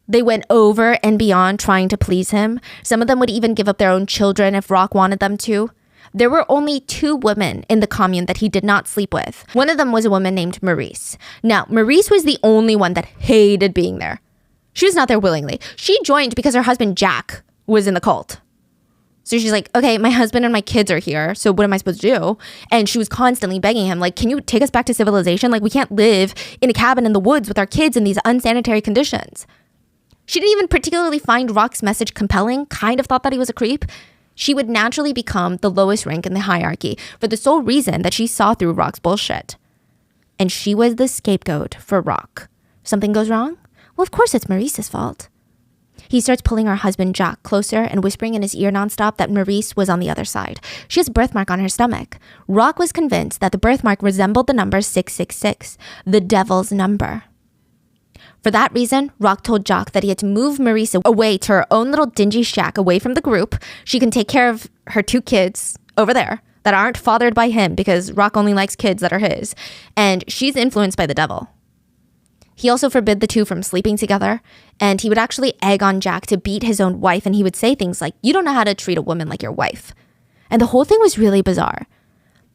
They went over and beyond trying to please him. Some of them would even give up their own children if Rock wanted them to. There were only 2 women in the commune that he did not sleep with. One of them was a woman named Maurice. Now, Maurice was the only one that hated being there. She was not there willingly. She joined because her husband, Jack, was in the cult. So she's like, okay, my husband and my kids are here, so what am I supposed to do? And she was constantly begging him, like, can you take us back to civilization? Like, we can't live in a cabin in the woods with our kids in these unsanitary conditions. She didn't even particularly find Rock's message compelling, kind of thought that he was a creep. She would naturally become the lowest rank in the hierarchy for the sole reason that she saw through Rock's bullshit. And she was the scapegoat for Rock. Something goes wrong? Well, of course it's Maurice's fault. He starts pulling her husband Jack closer and whispering in his ear nonstop that Maurice was on the other side. She has a birthmark on her stomach. Rock was convinced that the birthmark resembled the number 666, the devil's number. For that reason, Rock told Jock that he had to move Maurice away to her own little dingy shack away from the group. She can take care of her 2 kids over there that aren't fathered by him because Rock only likes kids that are his. And she's influenced by the devil. He also forbid the 2 from sleeping together. And he would actually egg on Jack to beat his own wife. And he would say things like, you don't know how to treat a woman like your wife. And the whole thing was really bizarre.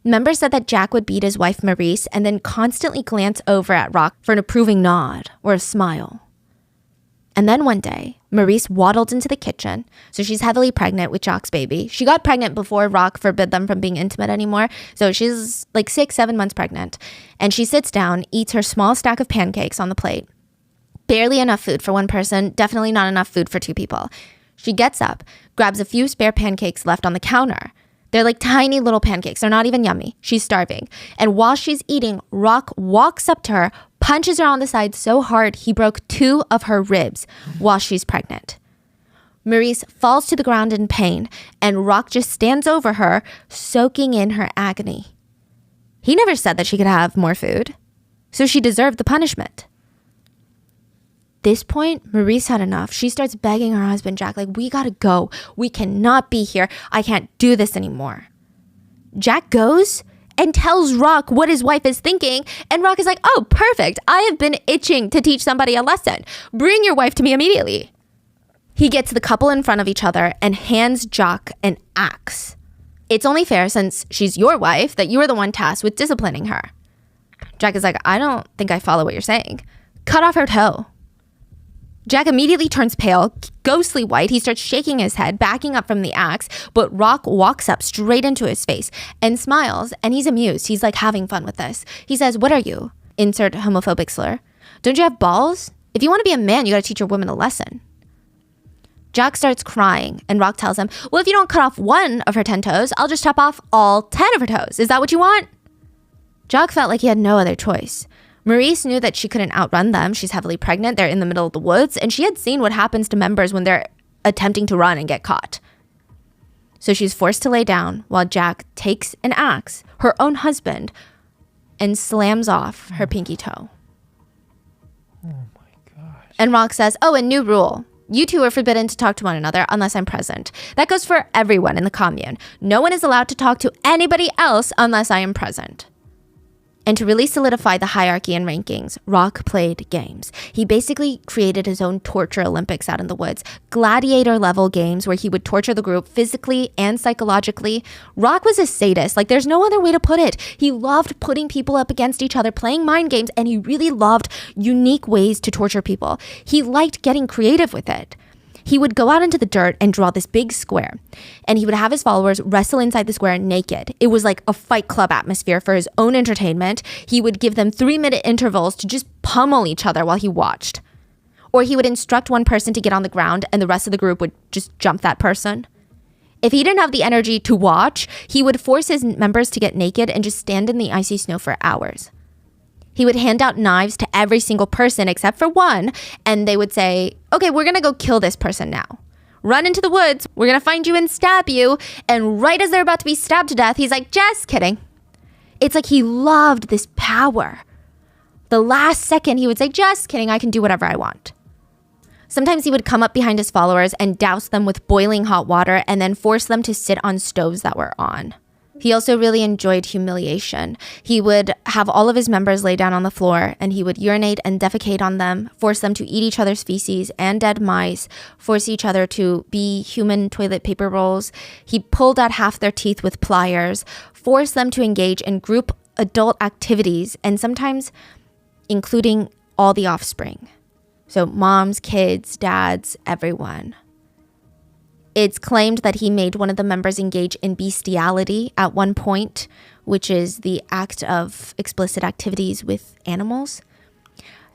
Members said that Jack would beat his wife Maurice and then constantly glance over at Rock for an approving nod or a smile. And then one day, Maurice waddled into the kitchen. So she's heavily pregnant with Jock's baby. She got pregnant before Rock forbid them from being intimate anymore. So she's like 6-7 months pregnant. And she sits down, eats her small stack of pancakes on the plate. Barely enough food for one person, definitely not enough food for 2 people. She gets up, grabs a few spare pancakes left on the counter. They're like tiny little pancakes. They're not even yummy. She's starving. And while she's eating, Rock walks up to her, punches her on the side so hard he broke 2 of her ribs while she's pregnant. Maurice falls to the ground in pain, and Rock just stands over her, soaking in her agony. He never said that she could have more food, so she deserved the punishment. This point, Maurice had enough. She starts begging her husband, Jack, like, we gotta go. We cannot be here. I can't do this anymore. Jack goes and tells Rock what his wife is thinking. And Rock is like, oh, perfect. I have been itching to teach somebody a lesson. Bring your wife to me immediately. He gets the couple in front of each other and hands Jack an axe. It's only fair, since she's your wife, that you are the one tasked with disciplining her. Jack is like, I don't think I follow what you're saying. Cut off her toe. Jack immediately turns pale, ghostly white. He starts shaking his head, backing up from the axe, but Rock walks up straight into his face and smiles, and he's amused. He's like having fun with this. He says, what are you? Insert homophobic slur. Don't you have balls? If you want to be a man, you got to teach your woman a lesson. Jack starts crying, and Rock tells him, well, if you don't cut off 1 of her 10 toes, I'll just chop off all 10 of her toes. Is that what you want? Jack felt like he had no other choice. Maurice knew that she couldn't outrun them. She's heavily pregnant. They're in the middle of the woods. And she had seen what happens to members when they're attempting to run and get caught. So she's forced to lay down while Jack takes an axe, her own husband, and slams off her pinky toe. Oh my gosh. And Rock says, oh, a new rule. You 2 are forbidden to talk to one another unless I'm present. That goes for everyone in the commune. No one is allowed to talk to anybody else unless I am present. And to really solidify the hierarchy and rankings, Rock played games. He basically created his own torture Olympics out in the woods, gladiator-level games where he would torture the group physically and psychologically. Rock was a sadist. Like, there's no other way to put it. He loved putting people up against each other, playing mind games, and he really loved unique ways to torture people. He liked getting creative with it. He would go out into the dirt and draw this big square, and he would have his followers wrestle inside the square naked. It was like a Fight Club atmosphere for his own entertainment. He would give them 3-minute intervals to just pummel each other while he watched. Or he would instruct one person to get on the ground and the rest of the group would just jump that person. If he didn't have the energy to watch, he would force his members to get naked and just stand in the icy snow for hours. He would hand out knives to every single person except for one, and they would say, okay, we're going to go kill this person now. run into the woods. We're going to find you and stab you. And right as they're about to be stabbed to death, he's like, just kidding. It's like he loved this power. The last second, he would say, just kidding, I can do whatever I want. Sometimes he would come up behind his followers and douse them with boiling hot water and then force them to sit on stoves that were on. He also really enjoyed humiliation. He would have all of his members lay down on the floor and he would urinate and defecate on them, force them to eat each other's feces and dead mice, force each other to be human toilet paper rolls. He pulled out half their teeth with pliers, forced them to engage in group adult activities and sometimes including all the offspring. So moms, kids, dads, everyone. It's claimed that he made one of the members engage in bestiality at one point, which is the act of explicit activities with animals.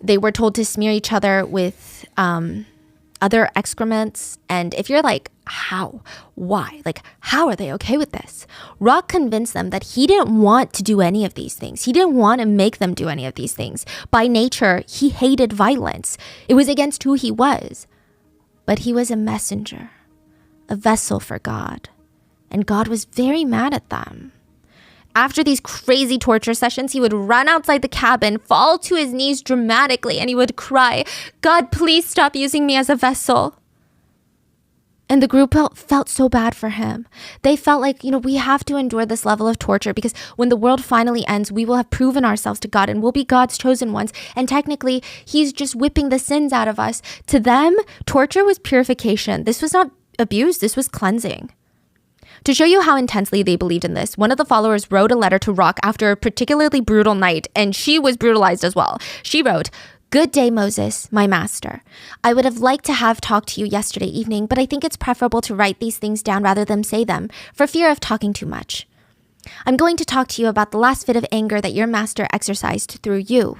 They were told to smear each other with other excrements. And if you're like, how? Why? Like, how are they okay with this? Rock convinced them that he didn't want to do any of these things. He didn't want to make them do any of these things. By nature, he hated violence. It was against who he was. But he was a messenger, a vessel for God. And God was very mad at them. After these crazy torture sessions, he would run outside the cabin, fall to his knees dramatically, and he would cry, God, please stop using me as a vessel. And the group felt so bad for him. They felt like, we have to endure this level of torture because when the world finally ends, we will have proven ourselves to God and we'll be God's chosen ones. And technically, he's just whipping the sins out of us. To them, torture was purification. This was not abuse. This was cleansing. To show you how intensely they believed in this, one of the followers wrote a letter to Rock after a particularly brutal night, and she was brutalized as well. She wrote, Good day, Moses, my master. I would have liked to have talked to you yesterday evening, but I think it's preferable to write these things down rather than say them, for fear of talking too much. I'm going to talk to you about the last fit of anger that your master exercised through you.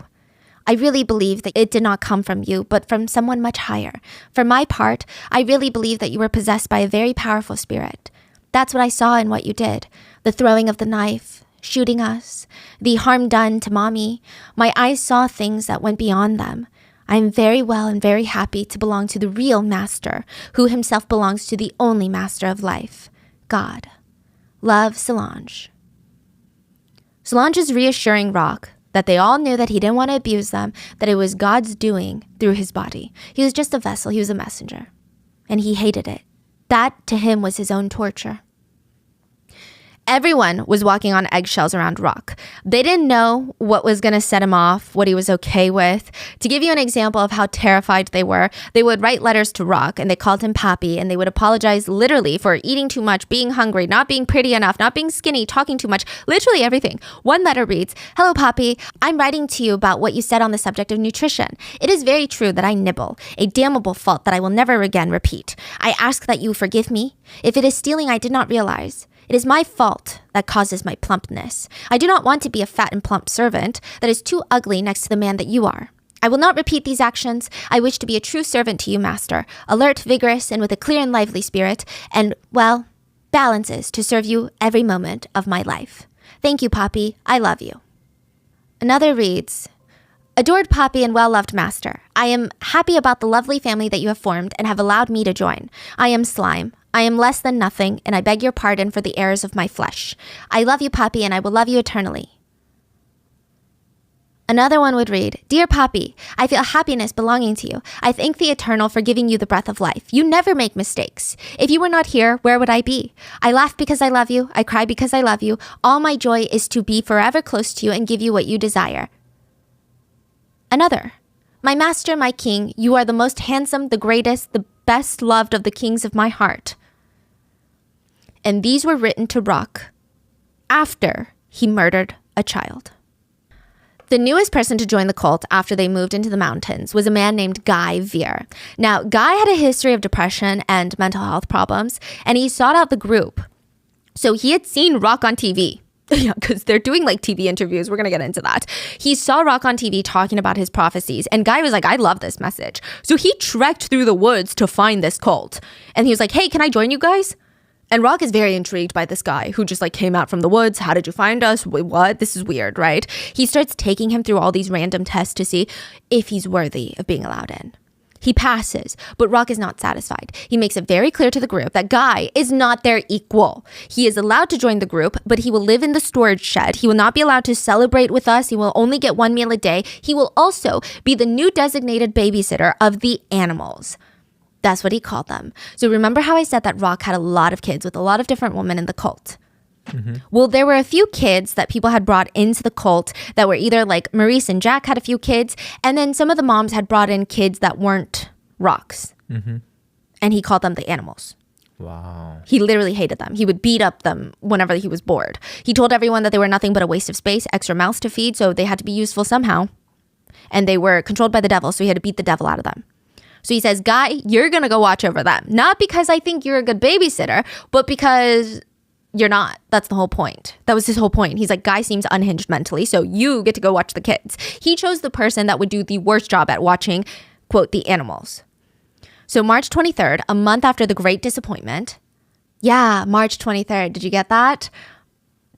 I really believe that it did not come from you, but from someone much higher. For my part, I really believe that you were possessed by a very powerful spirit. That's what I saw in what you did. The throwing of the knife, shooting us, the harm done to mommy. My eyes saw things that went beyond them. I am very well and very happy to belong to the real master, who himself belongs to the only master of life, God. Love, Solange. Solange is reassuring Rock that they all knew that he didn't want to abuse them, that it was God's doing through his body. He was just a vessel, he was a messenger, and he hated it. That, to him, was his own torture. Everyone was walking on eggshells around Rock. They didn't know what was going to set him off, what he was okay with. To give you an example of how terrified they were, they would write letters to Rock, and they called him Papi, and they would apologize literally for eating too much, being hungry, not being pretty enough, not being skinny, talking too much, literally everything. One letter reads, Hello, Papi. I'm writing to you about what you said on the subject of nutrition. It is very true that I nibble, a damnable fault that I will never again repeat. I ask that you forgive me. If it is stealing, I did not realize. It is my fault that causes my plumpness. I do not want to be a fat and plump servant that is too ugly next to the man that you are. I will not repeat these actions. I wish to be a true servant to you, master, alert, vigorous, and with a clear and lively spirit, and, well, balances to serve you every moment of my life. Thank you, Papi. I love you. Another reads, Adored Papi and well-loved master, I am happy about the lovely family that you have formed and have allowed me to join. I am slime. I am less than nothing, and I beg your pardon for the errors of my flesh. I love you, Papi, and I will love you eternally. Another one would read, Dear Papi, I feel happiness belonging to you. I thank the Eternal for giving you the breath of life. You never make mistakes. If you were not here, where would I be? I laugh because I love you. I cry because I love you. All my joy is to be forever close to you and give you what you desire. Another, My master, my king, you are the most handsome, the greatest, the best loved of the kings of my heart. And these were written to Rock after he murdered a child. The newest person to join the cult after they moved into the mountains was a man named Guy Veer. Now, Guy had a history of depression and mental health problems, and he sought out the group. So he had seen Rock on TV. Yeah, because they're doing like TV interviews. We're going to get into that. He saw Rock on TV talking about his prophecies, and Guy was like, I love this message. So he trekked through the woods to find this cult. And he was like, hey, can I join you guys? And Rock is very intrigued by this guy who just like came out from the woods. How did you find us? Wait, what? This is weird, right? He starts taking him through all these random tests to see if he's worthy of being allowed in. He passes, but Rock is not satisfied. He makes it very clear to the group that Guy is not their equal. He is allowed to join the group, but he will live in the storage shed. He will not be allowed to celebrate with us. He will only get 1 meal a day. He will also be the new designated babysitter of the animals. That's what he called them. So remember how I said that Rock had a lot of kids with a lot of different women in the cult? Well, there were a few kids that people had brought into the cult that were either like Maurice and Jack had a few kids, and then some of the moms had brought in kids that weren't Rock's. And he called them the animals. Wow. He literally hated them. He would beat up them whenever he was bored. He told everyone that they were nothing but a waste of space, extra mouths to feed, so they had to be useful somehow. And they were controlled by the devil, so he had to beat the devil out of them. So he says, Guy, you're going to go watch over them. Not because I think you're a good babysitter, but because you're not. That's the whole point. That was his whole point. He's like, Guy seems unhinged mentally, so you get to go watch the kids. He chose the person that would do the worst job at watching, quote, the animals. So March 23rd, a month after the Great Disappointment. Yeah, March 23rd. Did you get that?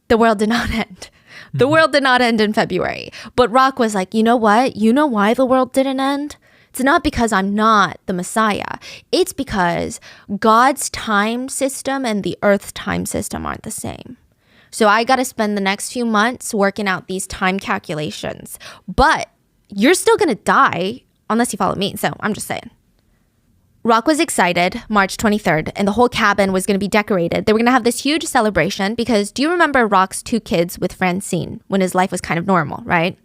The world did not end. The world did not end in February. But Rock was like, you know what? You know why the world didn't end? It's not because I'm not the Messiah. It's because God's time system and the earth's time system aren't the same. So I got to spend the next few months working out these time calculations. But you're still going to die unless you follow me. So I'm just saying. Rock was excited, March 23rd, and the whole cabin was going to be decorated. They were going to have this huge celebration because do you remember Rock's 2 kids with Francine when his life was kind of normal, right?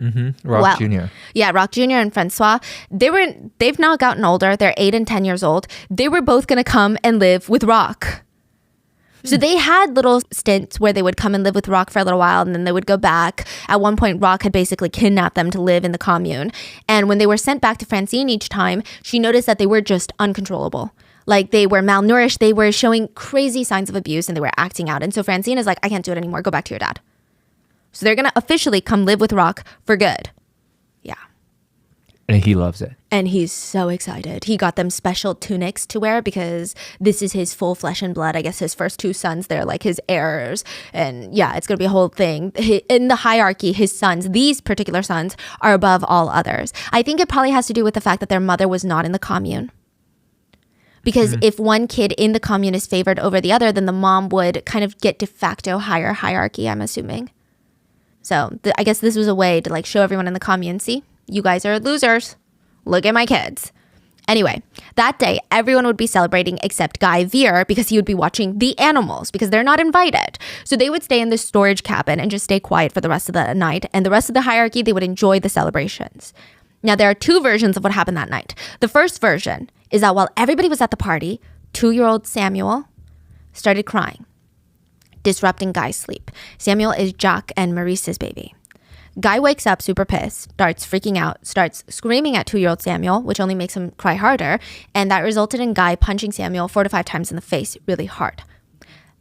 Rock Jr. Yeah, Rock Jr. and Francois. They've now gotten older. They're 8 and 10 years old. They were both going to come and live with Rock. So they had little stints where they would come and live with Rock for a little while and then they would go back. At one point, Rock had basically kidnapped them to live in the commune. And when they were sent back to Francine each time, she noticed that they were just uncontrollable. Like they were malnourished, they were showing crazy signs of abuse and they were acting out. And so Francine is like, I can't do it anymore. Go back to your dad. So they're going to officially come live with Rock for good. Yeah. And he loves it. And he's so excited. He got them special tunics to wear because this is his full flesh and blood. I guess his first 2 sons, they're like his heirs. And yeah, it's going to be a whole thing. In the hierarchy, his sons, these particular sons, are above all others. I think it probably has to do with the fact that their mother was not in the commune. Because if one kid in the commune is favored over the other, then the mom would kind of get de facto higher hierarchy, I'm assuming. So I guess this was a way to like show everyone in the commune, see? You guys are losers. Look at my kids. Anyway, that day, everyone would be celebrating except Guy Veer because he would be watching the animals because they're not invited. So they would stay in this storage cabin and just stay quiet for the rest of the night. And the rest of the hierarchy, they would enjoy the celebrations. Now, there are 2 versions of what happened that night. The first version is that while everybody was at the party, 2-year-old Samuel started crying, disrupting Guy's sleep. Samuel is Jack and Maurice's baby. Guy wakes up super pissed, starts freaking out, starts screaming at 2-year-old Samuel, which only makes him cry harder, and that resulted in Guy punching Samuel 4 to 5 times in the face really hard.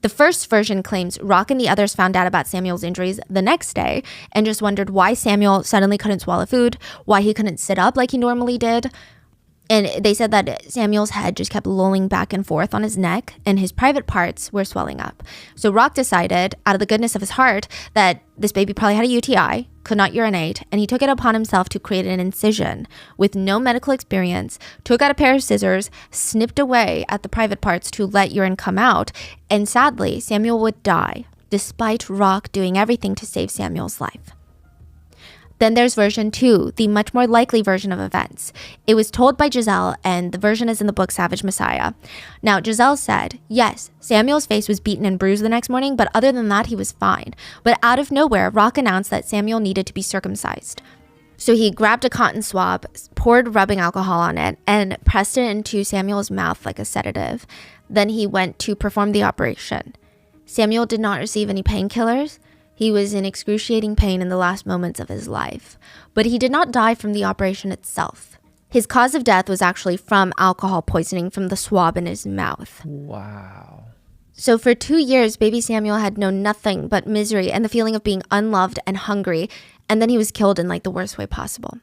The first version claims Rock and the others found out about Samuel's injuries the next day and just wondered why Samuel suddenly couldn't swallow food, why he couldn't sit up like he normally did. And they said that Samuel's head just kept lolling back and forth on his neck and his private parts were swelling up. So Rock decided, out of the goodness of his heart, that this baby probably had a UTI, could not urinate, and he took it upon himself to create an incision with no medical experience, took out a pair of scissors, snipped away at the private parts to let urine come out, and sadly, Samuel would die, despite Rock doing everything to save Samuel's life. Then there's version 2, the much more likely version of events. It was told by Giselle, and the version is in the book Savage Messiah. Now, Giselle said, yes, Samuel's face was beaten and bruised the next morning, but other than that, he was fine. But out of nowhere, Rock announced that Samuel needed to be circumcised. So he grabbed a cotton swab, poured rubbing alcohol on it, and pressed it into Samuel's mouth like a sedative. Then he went to perform the operation. Samuel did not receive any painkillers. He was in excruciating pain in the last moments of his life, but he did not die from the operation itself. His cause of death was actually from alcohol poisoning from the swab in his mouth. Wow. So for 2 years, baby Samuel had known nothing but misery and the feeling of being unloved and hungry, and then he was killed in like the worst way possible.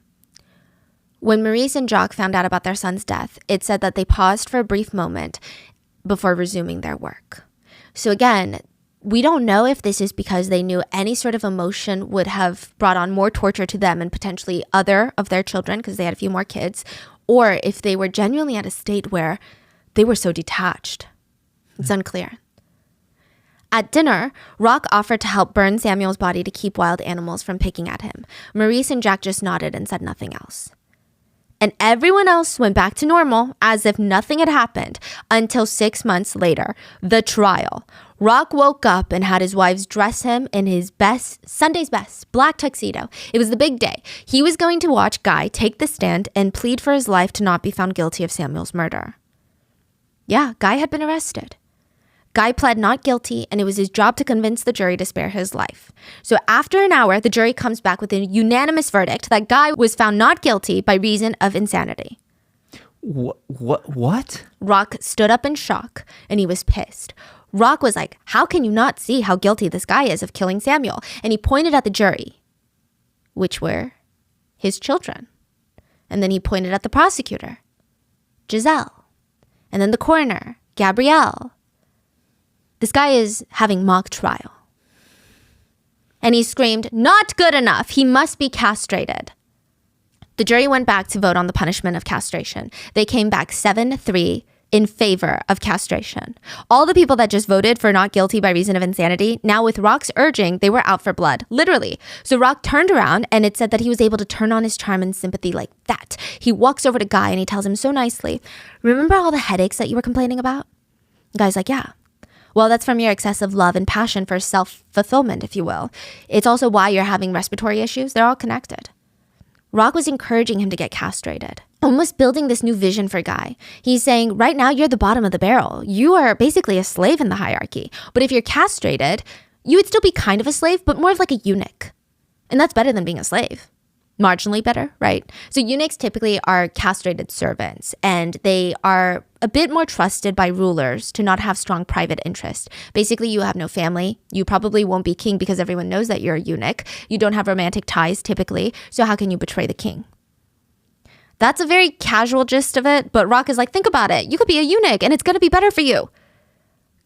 When Maurice and Jacques found out about their son's death, it said that they paused for a brief moment before resuming their work. So again, we don't know if this is because they knew any sort of emotion would have brought on more torture to them and potentially other of their children because they had a few more kids, or if they were genuinely at a state where they were so detached. It's unclear. At dinner, Rock offered to help burn Samuel's body to keep wild animals from picking at him. Maurice and Jack just nodded and said nothing else. And everyone else went back to normal as if nothing had happened until 6 months later, the trial. Rock woke up and had his wives dress him in his best, Sunday's best, black tuxedo. It was the big day. He was going to watch Guy take the stand and plead for his life to not be found guilty of Samuel's murder. Yeah, Guy had been arrested. Guy pled not guilty, and it was his job to convince the jury to spare his life. So after an hour, the jury comes back with a unanimous verdict that Guy was found not guilty by reason of insanity. What? Rock stood up in shock, and he was pissed. Rock was like, how can you not see how guilty this guy is of killing Samuel? And he pointed at the jury, which were his children. And then he pointed at the prosecutor, Giselle. And then the coroner, Gabrielle. This guy is having mock trial. And he screamed, not good enough. He must be castrated. The jury went back to vote on the punishment of castration. They came back 7-3 in favor of castration. All the people that just voted for not guilty by reason of insanity, now with Rock's urging, they were out for blood, literally. So Rock turned around and it said that he was able to turn on his charm and sympathy like that. He walks over to Guy and he tells him so nicely, remember all the headaches that you were complaining about? The guy's like, yeah. Well, that's from your excessive love and passion for self-fulfillment, if you will. It's also why you're having respiratory issues. They're all connected. Rock was encouraging him to get castrated, almost building this new vision for Guy. He's saying, right now, you're the bottom of the barrel. You are basically a slave in the hierarchy. But if you're castrated, you would still be kind of a slave, but more of like a eunuch. And that's better than being a slave. Marginally better, right? So eunuchs typically are castrated servants, and they are a bit more trusted by rulers to not have strong private interest. Basically, you have no family. You probably won't be king because everyone knows that you're a eunuch. You don't have romantic ties typically, so how can you betray the king? That's a very casual gist of it, but Rock is like, think about it. You could be a eunuch, and it's going to be better for you.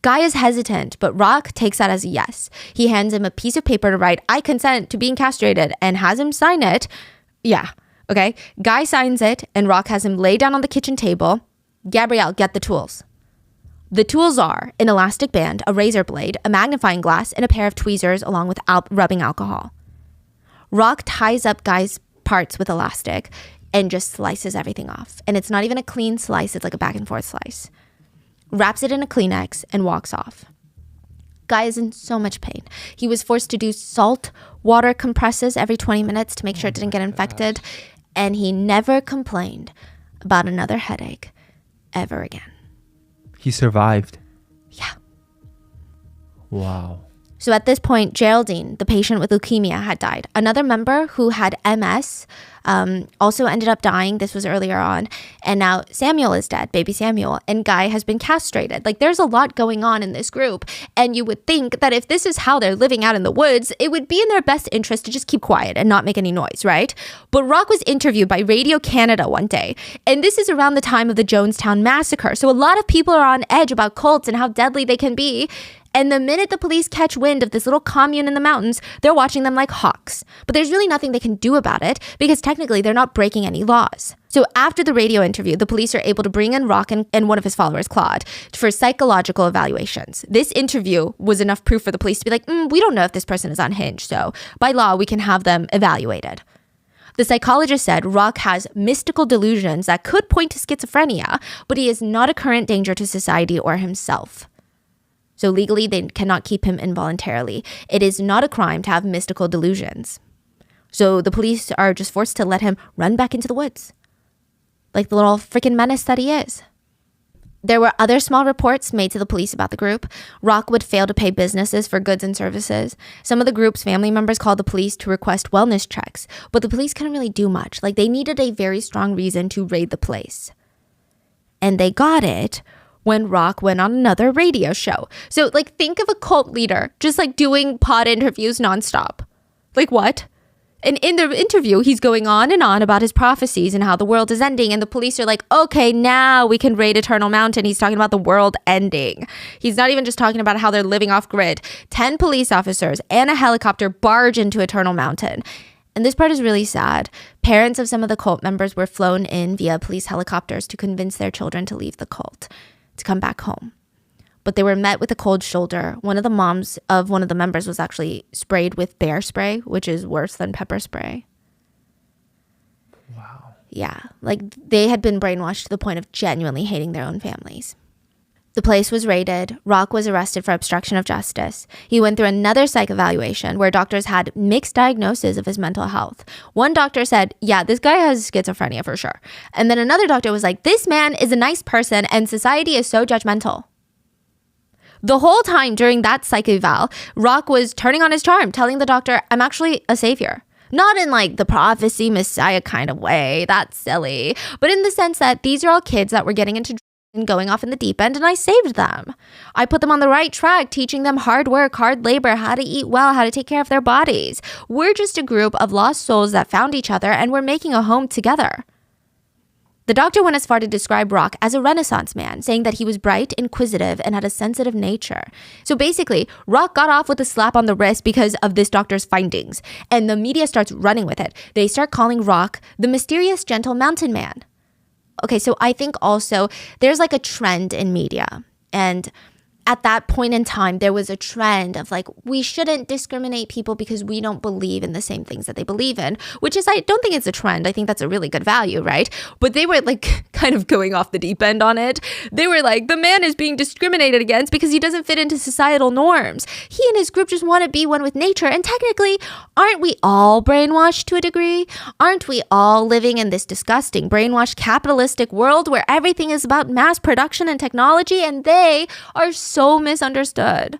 Guy is hesitant, but Rock takes that as a yes. He hands him a piece of paper to write, I consent to being castrated, and has him sign it. Yeah, okay. Guy signs it, and Rock has him lay down on the kitchen table. Gabrielle, get the tools. The tools are an elastic band, a razor blade, a magnifying glass, and a pair of tweezers along with rubbing alcohol. Rock ties up Guy's parts with elastic and just slices everything off. And it's not even a clean slice, it's like a back and forth slice. Wraps it in a Kleenex, and walks off. Guy is in so much pain. He was forced to do salt water compresses every 20 minutes to make sure it didn't get infected. And he never complained about another headache ever again. He survived. Yeah. Wow. So at this point, Geraldine, the patient with leukemia, had died. Another member who had MS also ended up dying. This was earlier on. And now Samuel is dead, baby Samuel, and Guy has been castrated. Like, there's a lot going on in this group. And you would think that if this is how they're living out in the woods, it would be in their best interest to just keep quiet and not make any noise, right? But Rock was interviewed by Radio Canada one day. And this is around the time of the Jonestown massacre. So a lot of people are on edge about cults and how deadly they can be. And the minute the police catch wind of this little commune in the mountains, they're watching them like hawks. But there's really nothing they can do about it because technically they're not breaking any laws. So after the radio interview, the police are able to bring in Rock and one of his followers, Claude, for psychological evaluations. This interview was enough proof for the police to be like, we don't know if this person is unhinged. So by law, we can have them evaluated. The psychologist said Rock has mystical delusions that could point to schizophrenia, but he is not a current danger to society or himself. So legally, they cannot keep him involuntarily. It is not a crime to have mystical delusions. So the police are just forced to let him run back into the woods, like the little freaking menace that he is. There were other small reports made to the police about the group. Rock would fail to pay businesses for goods and services. Some of the group's family members called the police to request wellness checks, but the police couldn't really do much. Like, they needed a very strong reason to raid the place. And they got it when Rock went on another radio show. So, like, think of a cult leader just, like, doing pod interviews nonstop. Like, what? And in the interview, he's going on and on about his prophecies and how the world is ending. And the police are like, okay, now we can raid Eternal Mountain. He's talking about the world ending. He's not even just talking about how they're living off grid. 10 police officers and a helicopter barge into Eternal Mountain. And this part is really sad. Parents of some of the cult members were flown in via police helicopters to convince their children to leave the cult, to come back home. But they were met with a cold shoulder. One of the moms of one of the members was actually sprayed with bear spray, which is worse than pepper spray. Wow. Yeah, like they had been brainwashed to the point of genuinely hating their own families. The place was raided. Rock was arrested for obstruction of justice. He went through another psych evaluation where doctors had mixed diagnoses of his mental health. One doctor said, yeah, this guy has schizophrenia for sure. And then another doctor was like, this man is a nice person and society is so judgmental. The whole time during that psych eval, Rock was turning on his charm, telling the doctor, I'm actually a savior. Not in like the prophecy messiah kind of way, that's silly, but in the sense that these are all kids that were getting into and going off in the deep end, and I saved them. I put them on the right track, teaching them hard work, hard labor, how to eat well, how to take care of their bodies. We're just a group of lost souls that found each other and we're making a home together. The doctor went as far to describe Rock as a Renaissance man, saying that he was bright, inquisitive, and had a sensitive nature. So basically, Rock got off with a slap on the wrist because of this doctor's findings, and the media starts running with it. They start calling Rock the mysterious gentle mountain man. Okay, so I think also there's like a trend in media, and at that point in time, there was a trend of like, we shouldn't discriminate people because we don't believe in the same things that they believe in, which is, I don't think it's a trend. I think that's a really good value, right? But they were like kind of going off the deep end on it. They were like, the man is being discriminated against because he doesn't fit into societal norms. He and his group just want to be one with nature. And technically, aren't we all brainwashed to a degree? Aren't we all living in this disgusting, brainwashed, capitalistic world where everything is about mass production and technology, and they are so misunderstood?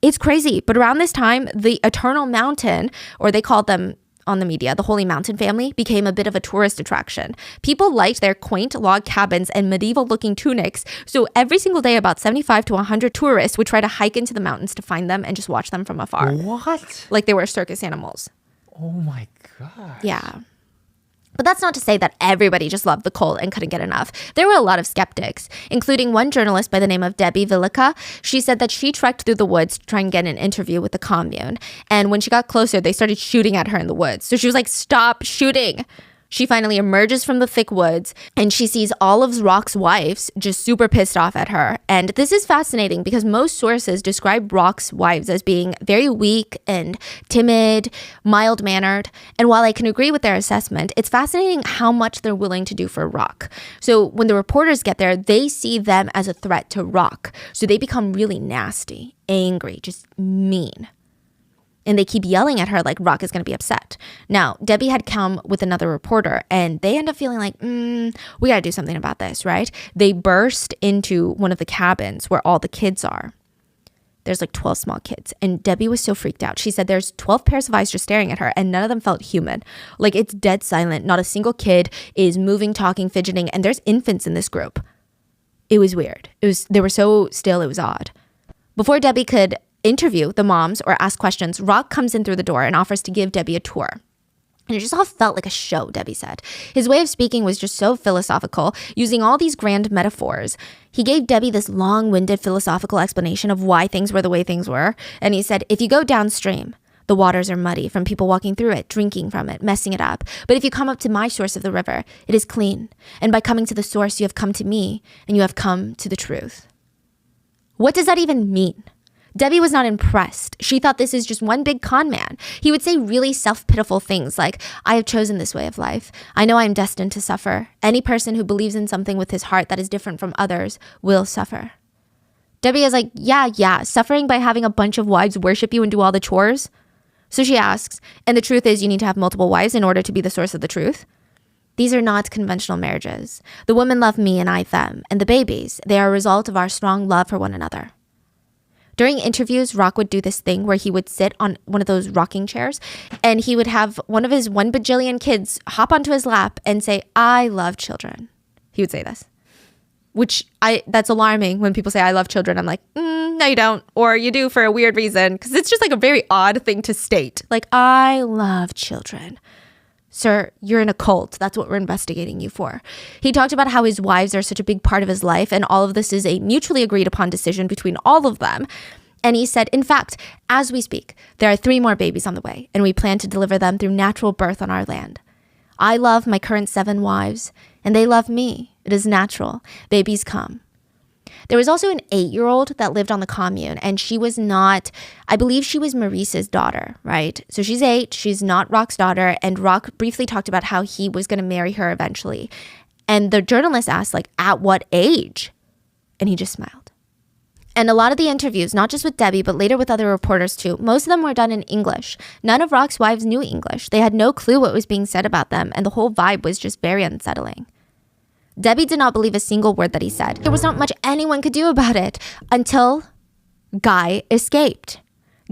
It's crazy. But around this time, the Eternal Mountain, or they called them on the media, the Holy Mountain family, became a bit of a tourist attraction. People liked their quaint log cabins and medieval-looking tunics, so every single day about 75 to 100 tourists would try to hike into the mountains to find them and just watch them from afar. What? Like they were circus animals. Oh my God. Yeah. But that's not to say that everybody just loved the cult and couldn't get enough. There were a lot of skeptics, including one journalist by the name of Debbie Villica. She said that she trekked through the woods to try and get an interview with the commune. And when she got closer, they started shooting at her in the woods. So she was like, stop shooting. She finally emerges from the thick woods and she sees all of Rock's wives just super pissed off at her. And this is fascinating because most sources describe Rock's wives as being very weak and timid, mild-mannered. And while I can agree with their assessment, it's fascinating how much they're willing to do for Rock. So when the reporters get there, they see them as a threat to Rock. So they become really nasty, angry, just mean. And they keep yelling at her like Rock is going to be upset. Now, Debbie had come with another reporter and they end up feeling like, we got to do something about this, right? They burst into one of the cabins where all the kids are. There's like 12 small kids. And Debbie was so freaked out. She said there's 12 pairs of eyes just staring at her and none of them felt human. Like it's dead silent. Not a single kid is moving, talking, fidgeting. And there's infants in this group. It was weird. They were so still, it was odd. Before Debbie could interview the moms or ask questions, Rock comes in through the door and offers to give Debbie a tour. And it just all felt like a show, Debbie said. His way of speaking was just so philosophical, using all these grand metaphors. He gave Debbie this long-winded philosophical explanation of why things were the way things were. And he said, if you go downstream, the waters are muddy from people walking through it, drinking from it, messing it up. But if you come up to my source of the river, it is clean. And by coming to the source, you have come to me and you have come to the truth. What does that even mean? Debbie was not impressed. She thought this is just one big con man. He would say really self-pitiful things like, I have chosen this way of life. I know I am destined to suffer. Any person who believes in something with his heart that is different from others will suffer. Debbie is like, yeah, suffering by having a bunch of wives worship you and do all the chores. So she asks, and the truth is you need to have multiple wives in order to be the source of the truth? These are not conventional marriages. The women love me and I them, and the babies, they are a result of our strong love for one another. During interviews, Rock would do this thing where he would sit on one of those rocking chairs and he would have one of his 1 bajillion kids hop onto his lap and say, I love children. He would say this, that's alarming when people say, I love children. I'm like, no, you don't. Or you do for a weird reason, because it's just like a very odd thing to state. Like, I love children. Sir, you're in a cult. That's what we're investigating you for. He talked about how his wives are such a big part of his life, and all of this is a mutually agreed upon decision between all of them. And he said, in fact, as we speak, there are 3 more babies on the way, and we plan to deliver them through natural birth on our land. I love my current 7 wives, and they love me. It is natural. Babies come. There was also an 8-year-old that lived on the commune, and she was not, I believe she was Maurice's daughter, right? So she's 8, she's not Rock's daughter, and Rock briefly talked about how he was going to marry her eventually. And the journalist asked, like, at what age? And he just smiled. And a lot of the interviews, not just with Debbie, but later with other reporters too, most of them were done in English. None of Rock's wives knew English. They had no clue what was being said about them, and the whole vibe was just very unsettling. Debbie did not believe a single word that he said. There was not much anyone could do about it until Guy escaped.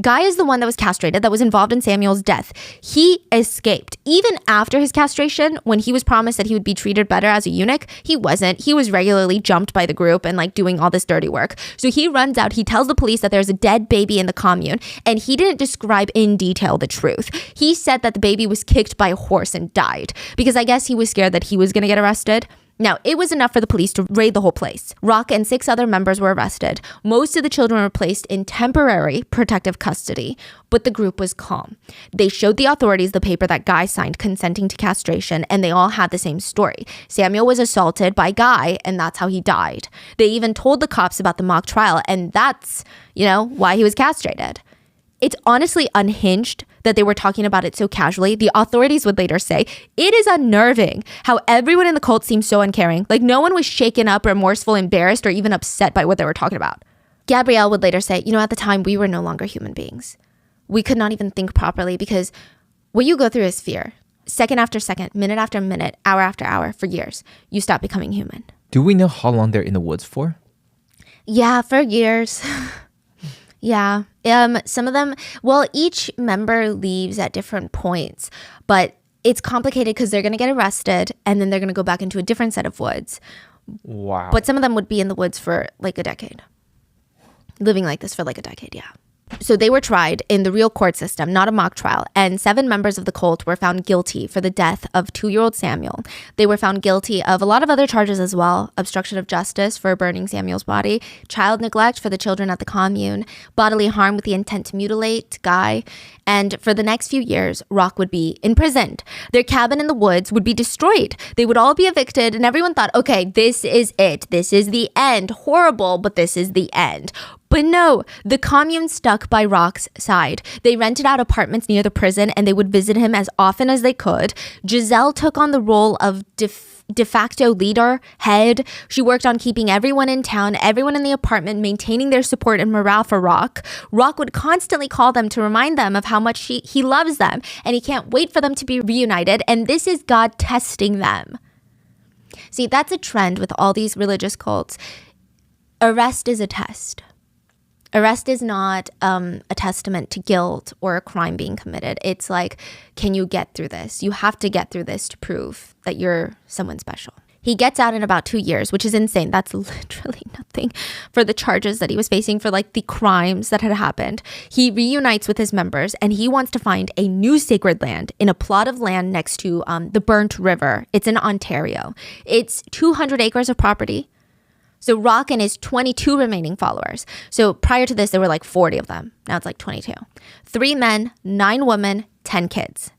Guy is the one that was castrated, that was involved in Samuel's death. He escaped. Even after his castration, when he was promised that he would be treated better as a eunuch, he wasn't. He was regularly jumped by the group and like doing all this dirty work. So he runs out. He tells the police that there's a dead baby in the commune, and he didn't describe in detail the truth. He said that the baby was kicked by a horse and died because I guess he was scared that he was going to get arrested. Now, it was enough for the police to raid the whole place. Rock and 6 other members were arrested. Most of the children were placed in temporary protective custody, but the group was calm. They showed the authorities the paper that Guy signed consenting to castration, and they all had the same story. Samuel was assaulted by Guy, and that's how he died. They even told the cops about the mock trial, and that's, why he was castrated. It's honestly unhinged that they were talking about it so casually. The authorities would later say, it is unnerving how everyone in the cult seemed so uncaring. Like no one was shaken up, remorseful, embarrassed, or even upset by what they were talking about. Gabrielle would later say, at the time we were no longer human beings. We could not even think properly because what you go through is fear. Second after second, minute after minute, hour after hour, for years, you stop becoming human. Do we know how long they're in the woods for? Yeah, for years. Yeah. Some of them, each member leaves at different points, but it's complicated because they're going to get arrested and then they're going to go back into a different set of woods. Wow. But some of them would be in the woods for like a decade. Living like this for like a decade, yeah. So they were tried in the real court system, not a mock trial, and 7 members of the cult were found guilty for the death of 2-year-old Samuel. They were found guilty of a lot of other charges as well: obstruction of justice for burning Samuel's body, child neglect for the children at the commune, bodily harm with the intent to mutilate Guy, and for the next few years, Rock would be imprisoned. Their cabin in the woods would be destroyed. They would all be evicted, and everyone thought, okay, this is it. This is the end. Horrible, but this is the end. But no, the commune stuck by Rock's side. They rented out apartments near the prison and they would visit him as often as they could. Giselle took on the role of de facto leader, head. She worked on keeping everyone in town, everyone in the apartment, maintaining their support and morale for Rock. Rock would constantly call them to remind them of how much he loves them and he can't wait for them to be reunited. And this is God testing them. See, that's a trend with all these religious cults. Arrest is a test. Arrest is not a testament to guilt or a crime being committed. It's like, can you get through this? You have to get through this to prove that you're someone special. He gets out in about 2 years, which is insane. That's literally nothing for the charges that he was facing for like the crimes that had happened. He reunites with his members and he wants to find a new sacred land in a plot of land next to the Burnt River. It's in Ontario. It's 200 acres of property. So Rock and his 22 remaining followers. So prior to this, there were like 40 of them. Now it's like 22. 3 men, 9 women, 10 kids.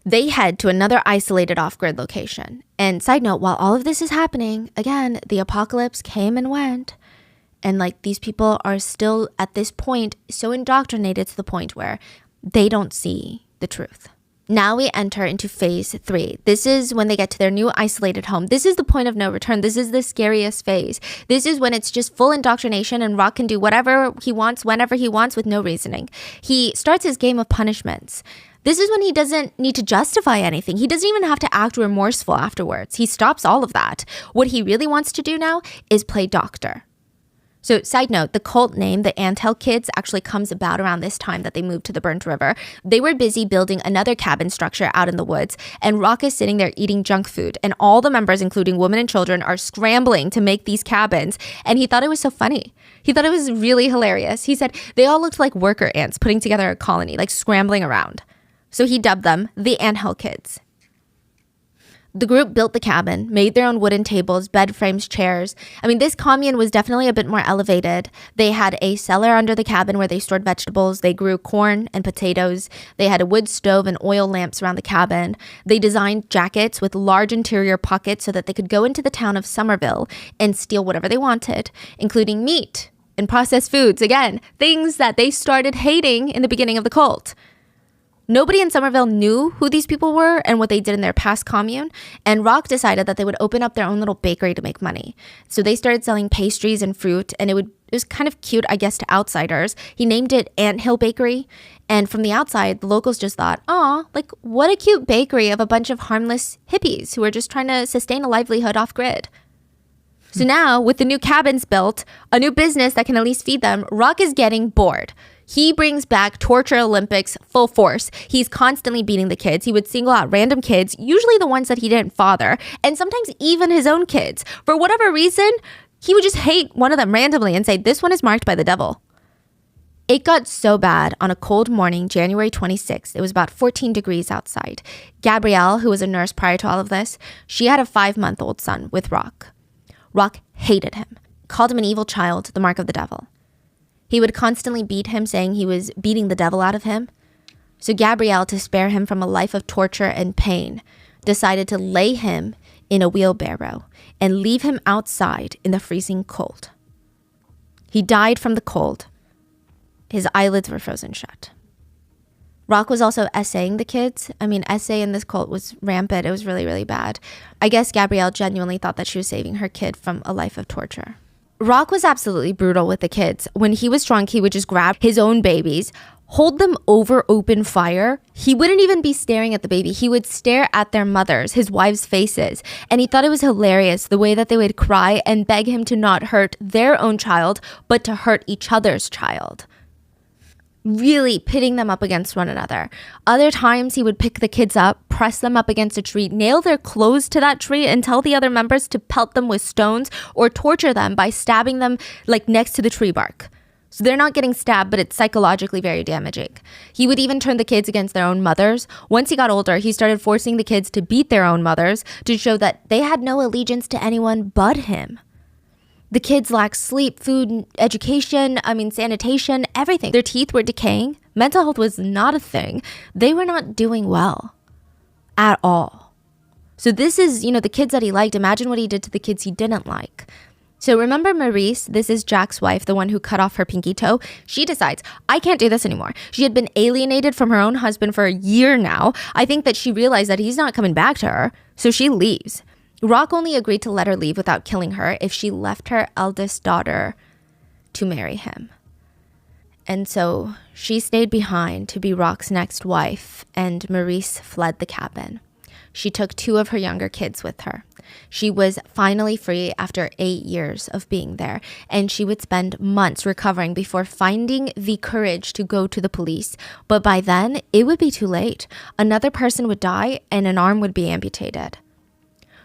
They head to another isolated off-grid location. And side note, while all of this is happening, again, the apocalypse came and went. And like these people are still at this point so indoctrinated to the point where they don't see the truth. Now we enter into phase 3. This is when they get to their new isolated home. This is the point of no return. This is the scariest phase. This is when it's just full indoctrination and Rock can do whatever he wants, whenever he wants, with no reasoning. He starts his game of punishments. This is when he doesn't need to justify anything. He doesn't even have to act remorseful afterwards. He stops all of that. What he really wants to do now is play doctor. So side note, the cult name, the Anthill Kids, actually comes about around this time that they moved to the Burnt River. They were busy building another cabin structure out in the woods, and Rock is sitting there eating junk food, and all the members, including women and children, are scrambling to make these cabins, and he thought it was so funny. He thought it was really hilarious. He said they all looked like worker ants putting together a colony, like scrambling around. So he dubbed them the Anthill Kids. The group built the cabin, made their own wooden tables, bed frames, chairs. I mean, this commune was definitely a bit more elevated. They had a cellar under the cabin where they stored vegetables. They grew corn and potatoes. They had a wood stove and oil lamps around the cabin. They designed jackets with large interior pockets so that they could go into the town of Somerville and steal whatever they wanted, including meat and processed foods. Again, things that they started hating in the beginning of the cult. Nobody in Somerville knew who these people were and what they did in their past commune, and Rock decided that they would open up their own little bakery to make money. So they started selling pastries and fruit, and it was kind of cute, I guess, to outsiders. He named it Anthill Bakery, and from the outside, the locals just thought, "Aw, like what a cute bakery of a bunch of harmless hippies who are just trying to sustain a livelihood off-grid." So now, with the new cabins built, a new business that can at least feed them, Rock is getting bored. He brings back Torture Olympics full force. He's constantly beating the kids. He would single out random kids, usually the ones that he didn't father, and sometimes even his own kids. For whatever reason, he would just hate one of them randomly and say, "This one is marked by the devil." It got so bad on a cold morning, January 26th. It was about 14 degrees outside. Gabrielle, who was a nurse prior to all of this, she had a 5-month-old son with Rock. Rock hated him, called him an evil child, the mark of the devil. He would constantly beat him, saying he was beating the devil out of him. So Gabrielle, to spare him from a life of torture and pain, decided to lay him in a wheelbarrow and leave him outside in the freezing cold. He died from the cold. His eyelids were frozen shut. Rock was also essaying the kids. I mean, essay in this cult was rampant. It was really, really bad. I guess Gabrielle genuinely thought that she was saving her kid from a life of torture. Rock was absolutely brutal with the kids. When he was drunk, he would just grab his own babies, hold them over open fire. He wouldn't even be staring at the baby. He would stare at their mothers, his wives' faces. And he thought it was hilarious the way that they would cry and beg him to not hurt their own child, but to hurt each other's child. Really pitting them up against one another. Other times he would pick the kids up, press them up against a tree, nail their clothes to that tree and tell the other members to pelt them with stones or torture them by stabbing them like next to the tree bark. So they're not getting stabbed, but it's psychologically very damaging. He would even turn the kids against their own mothers. Once he got older, he started forcing the kids to beat their own mothers to show that they had no allegiance to anyone but him. The kids lacked sleep, food, education, sanitation, everything. Their teeth were decaying. Mental health was not a thing. They were not doing well at all. So this is, the kids that he liked. Imagine what he did to the kids he didn't like. So remember Maurice, this is Jack's wife, the one who cut off her pinky toe. She decides, I can't do this anymore. She had been alienated from her own husband for a year now. I think that she realized that he's not coming back to her. So she leaves. Rock only agreed to let her leave without killing her if she left her eldest daughter to marry him. And so she stayed behind to be Rock's next wife, and Maurice fled the cabin. She took 2 of her younger kids with her. She was finally free after 8 years of being there, and she would spend months recovering before finding the courage to go to the police. But by then, it would be too late. Another person would die, and an arm would be amputated.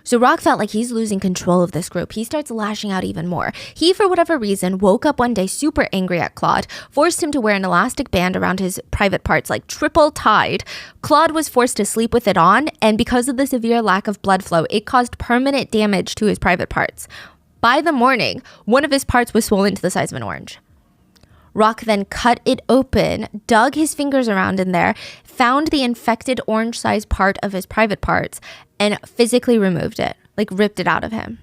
So Rock felt like he's losing control of this group. He starts lashing out even more. He, for whatever reason, woke up one day super angry at Claude, forced him to wear an elastic band around his private parts, like triple tied. Claude was forced to sleep with it on, and because of the severe lack of blood flow, it caused permanent damage to his private parts. By the morning, one of his parts was swollen to the size of an orange. Rock then cut it open, dug his fingers around in there, found the infected orange-sized part of his private parts, and physically removed it, like ripped it out of him.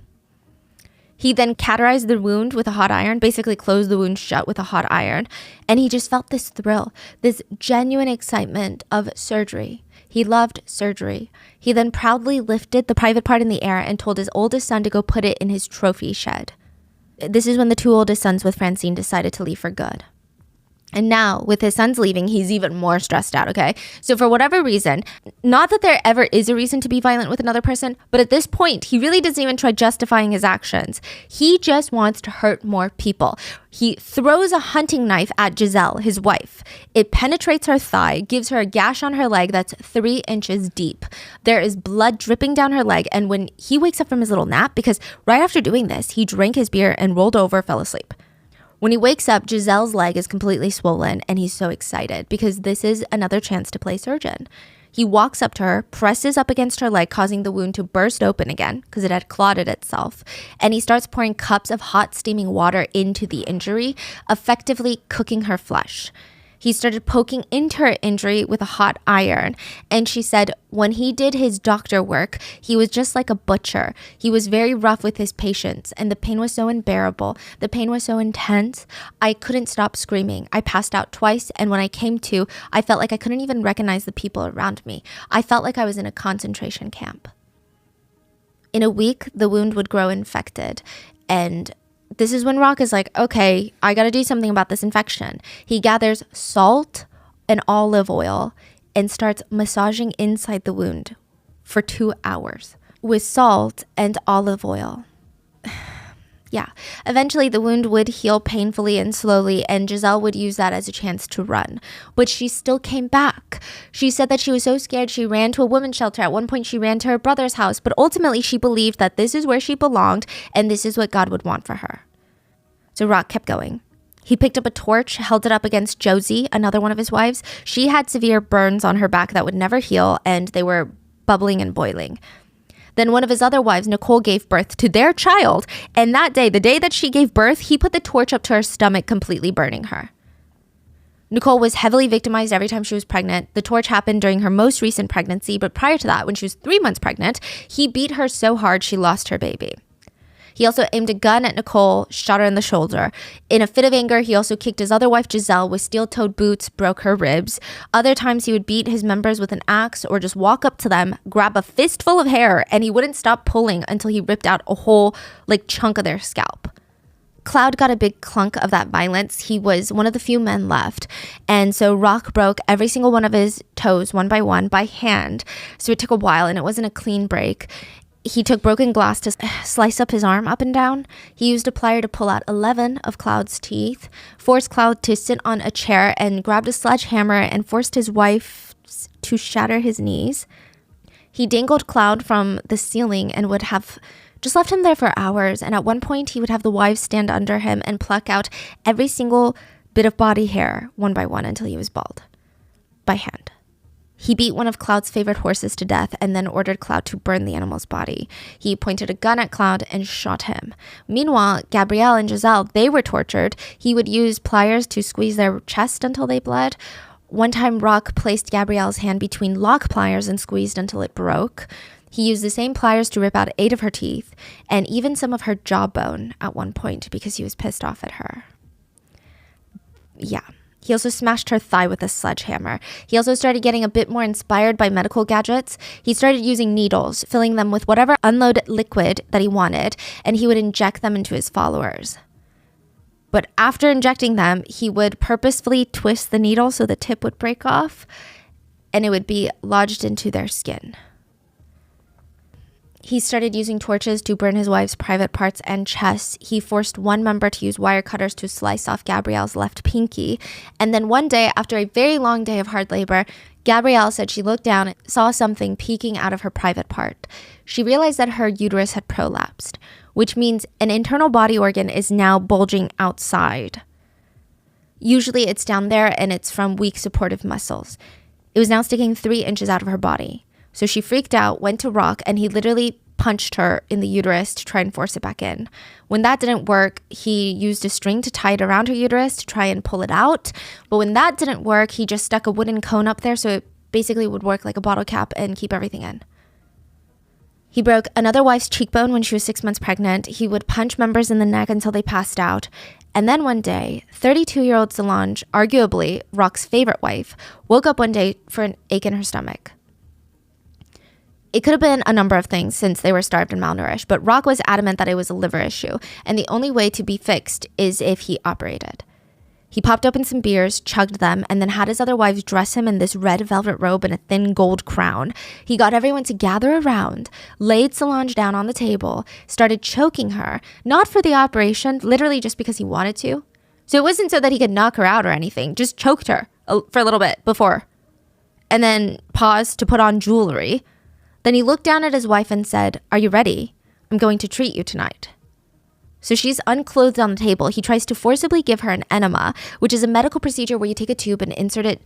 He then cauterized the wound with a hot iron, basically closed the wound shut with a hot iron, and he just felt this thrill, this genuine excitement of surgery. He loved surgery. He then proudly lifted the private part in the air and told his oldest son to go put it in his trophy shed. This is when the 2 oldest sons with Francine decided to leave for good. And now, with his sons leaving, he's even more stressed out, okay? So for whatever reason, not that there ever is a reason to be violent with another person, but at this point, he really doesn't even try justifying his actions. He just wants to hurt more people. He throws a hunting knife at Giselle, his wife. It penetrates her thigh, gives her a gash on her leg that's 3 inches deep. There is blood dripping down her leg, and when he wakes up from his little nap, because right after doing this, he drank his beer and rolled over, fell asleep. When he wakes up, Giselle's leg is completely swollen, and he's so excited because this is another chance to play surgeon. He walks up to her, presses up against her leg, causing the wound to burst open again because it had clotted itself. And he starts pouring cups of hot steaming water into the injury, effectively cooking her flesh. He started poking into her injury with a hot iron. And she said when he did his doctor work, he was just like a butcher. He was very rough with his patients, and the pain was so unbearable. The pain was so intense. I couldn't stop screaming. I passed out twice, and when I came to, I felt like I couldn't even recognize the people around me. I felt like I was in a concentration camp. In a week, the wound would grow infected, and this is when Rock is like, okay, I got to do something about this infection. He gathers salt and olive oil and starts massaging inside the wound for 2 hours with salt and olive oil. Yeah. Eventually, the wound would heal painfully and slowly, and Giselle would use that as a chance to run. But she still came back. She said that she was so scared she ran to a women's shelter. At one point, she ran to her brother's house, but ultimately, she believed that this is where she belonged, and this is what God would want for her. So Rock kept going. He picked up a torch, held it up against Josie, another one of his wives. She had severe burns on her back that would never heal, and they were bubbling and boiling. Then one of his other wives, Nicole, gave birth to their child. And that day, the day that she gave birth, he put the torch up to her stomach, completely burning her. Nicole was heavily victimized every time she was pregnant. The torch happened during her most recent pregnancy, but prior to that, when she was 3 months pregnant, he beat her so hard she lost her baby. He also aimed a gun at Nicole, shot her in the shoulder. In a fit of anger, he also kicked his other wife, Giselle, with steel-toed boots, broke her ribs. Other times, he would beat his members with an axe or just walk up to them, grab a fistful of hair, and he wouldn't stop pulling until he ripped out a whole, chunk of their scalp. Cloud got a big clunk of that violence. He was one of the few men left. And so Rock broke every single one of his toes, one by hand. So it took a while, and it wasn't a clean break. He took broken glass to slice up his arm up and down. He used a plier to pull out 11 of Cloud's teeth, forced Cloud to sit on a chair, and grabbed a sledgehammer and forced his wife to shatter his knees. He dangled Cloud from the ceiling and would have just left him there for hours. And at one point, he would have the wives stand under him and pluck out every single bit of body hair one by one until he was bald, by hand. He beat one of Cloud's favorite horses to death and then ordered Cloud to burn the animal's body. He pointed a gun at Cloud and shot him. Meanwhile, Gabrielle and Giselle, they were tortured. He would use pliers to squeeze their chest until they bled. One time, Rock placed Gabrielle's hand between lock pliers and squeezed until it broke. He used the same pliers to rip out 8 of her teeth and even some of her jawbone at one point because he was pissed off at her. Yeah. He also smashed her thigh with a sledgehammer. He also started getting a bit more inspired by medical gadgets. He started using needles, filling them with whatever unload liquid that he wanted, and he would inject them into his followers. But after injecting them, he would purposefully twist the needle so the tip would break off, and it would be lodged into their skin. He started using torches to burn his wife's private parts and chest. He forced one member to use wire cutters to slice off Gabrielle's left pinky. And then one day, after a very long day of hard labor, Gabrielle said she looked down and saw something peeking out of her private part. She realized that her uterus had prolapsed, which means an internal body organ is now bulging outside. Usually it's down there and it's from weak supportive muscles. It was now sticking 3 inches out of her body. So she freaked out, went to Rock, and he literally punched her in the uterus to try and force it back in. When that didn't work, he used a string to tie it around her uterus to try and pull it out. But when that didn't work, he just stuck a wooden cone up there so it basically would work like a bottle cap and keep everything in. He broke another wife's cheekbone when she was 6 months pregnant. He would punch members in the neck until they passed out. And then one day, 32-year-old Solange, arguably Rock's favorite wife, woke up one day for an ache in her stomach. It could have been a number of things since they were starved and malnourished, but Rock was adamant that it was a liver issue, and the only way to be fixed is if he operated. He popped open some beers, chugged them, and then had his other wives dress him in this red velvet robe and a thin gold crown. He got everyone to gather around, laid Solange down on the table, started choking her, not for the operation, literally just because he wanted to. So it wasn't so that he could knock her out or anything, just choked her for a little bit before, and then paused to put on jewelry. Then he looked down at his wife and said, "Are you ready? I'm going to treat you tonight." So she's unclothed on the table. He tries to forcibly give her an enema, which is a medical procedure where you take a tube and insert it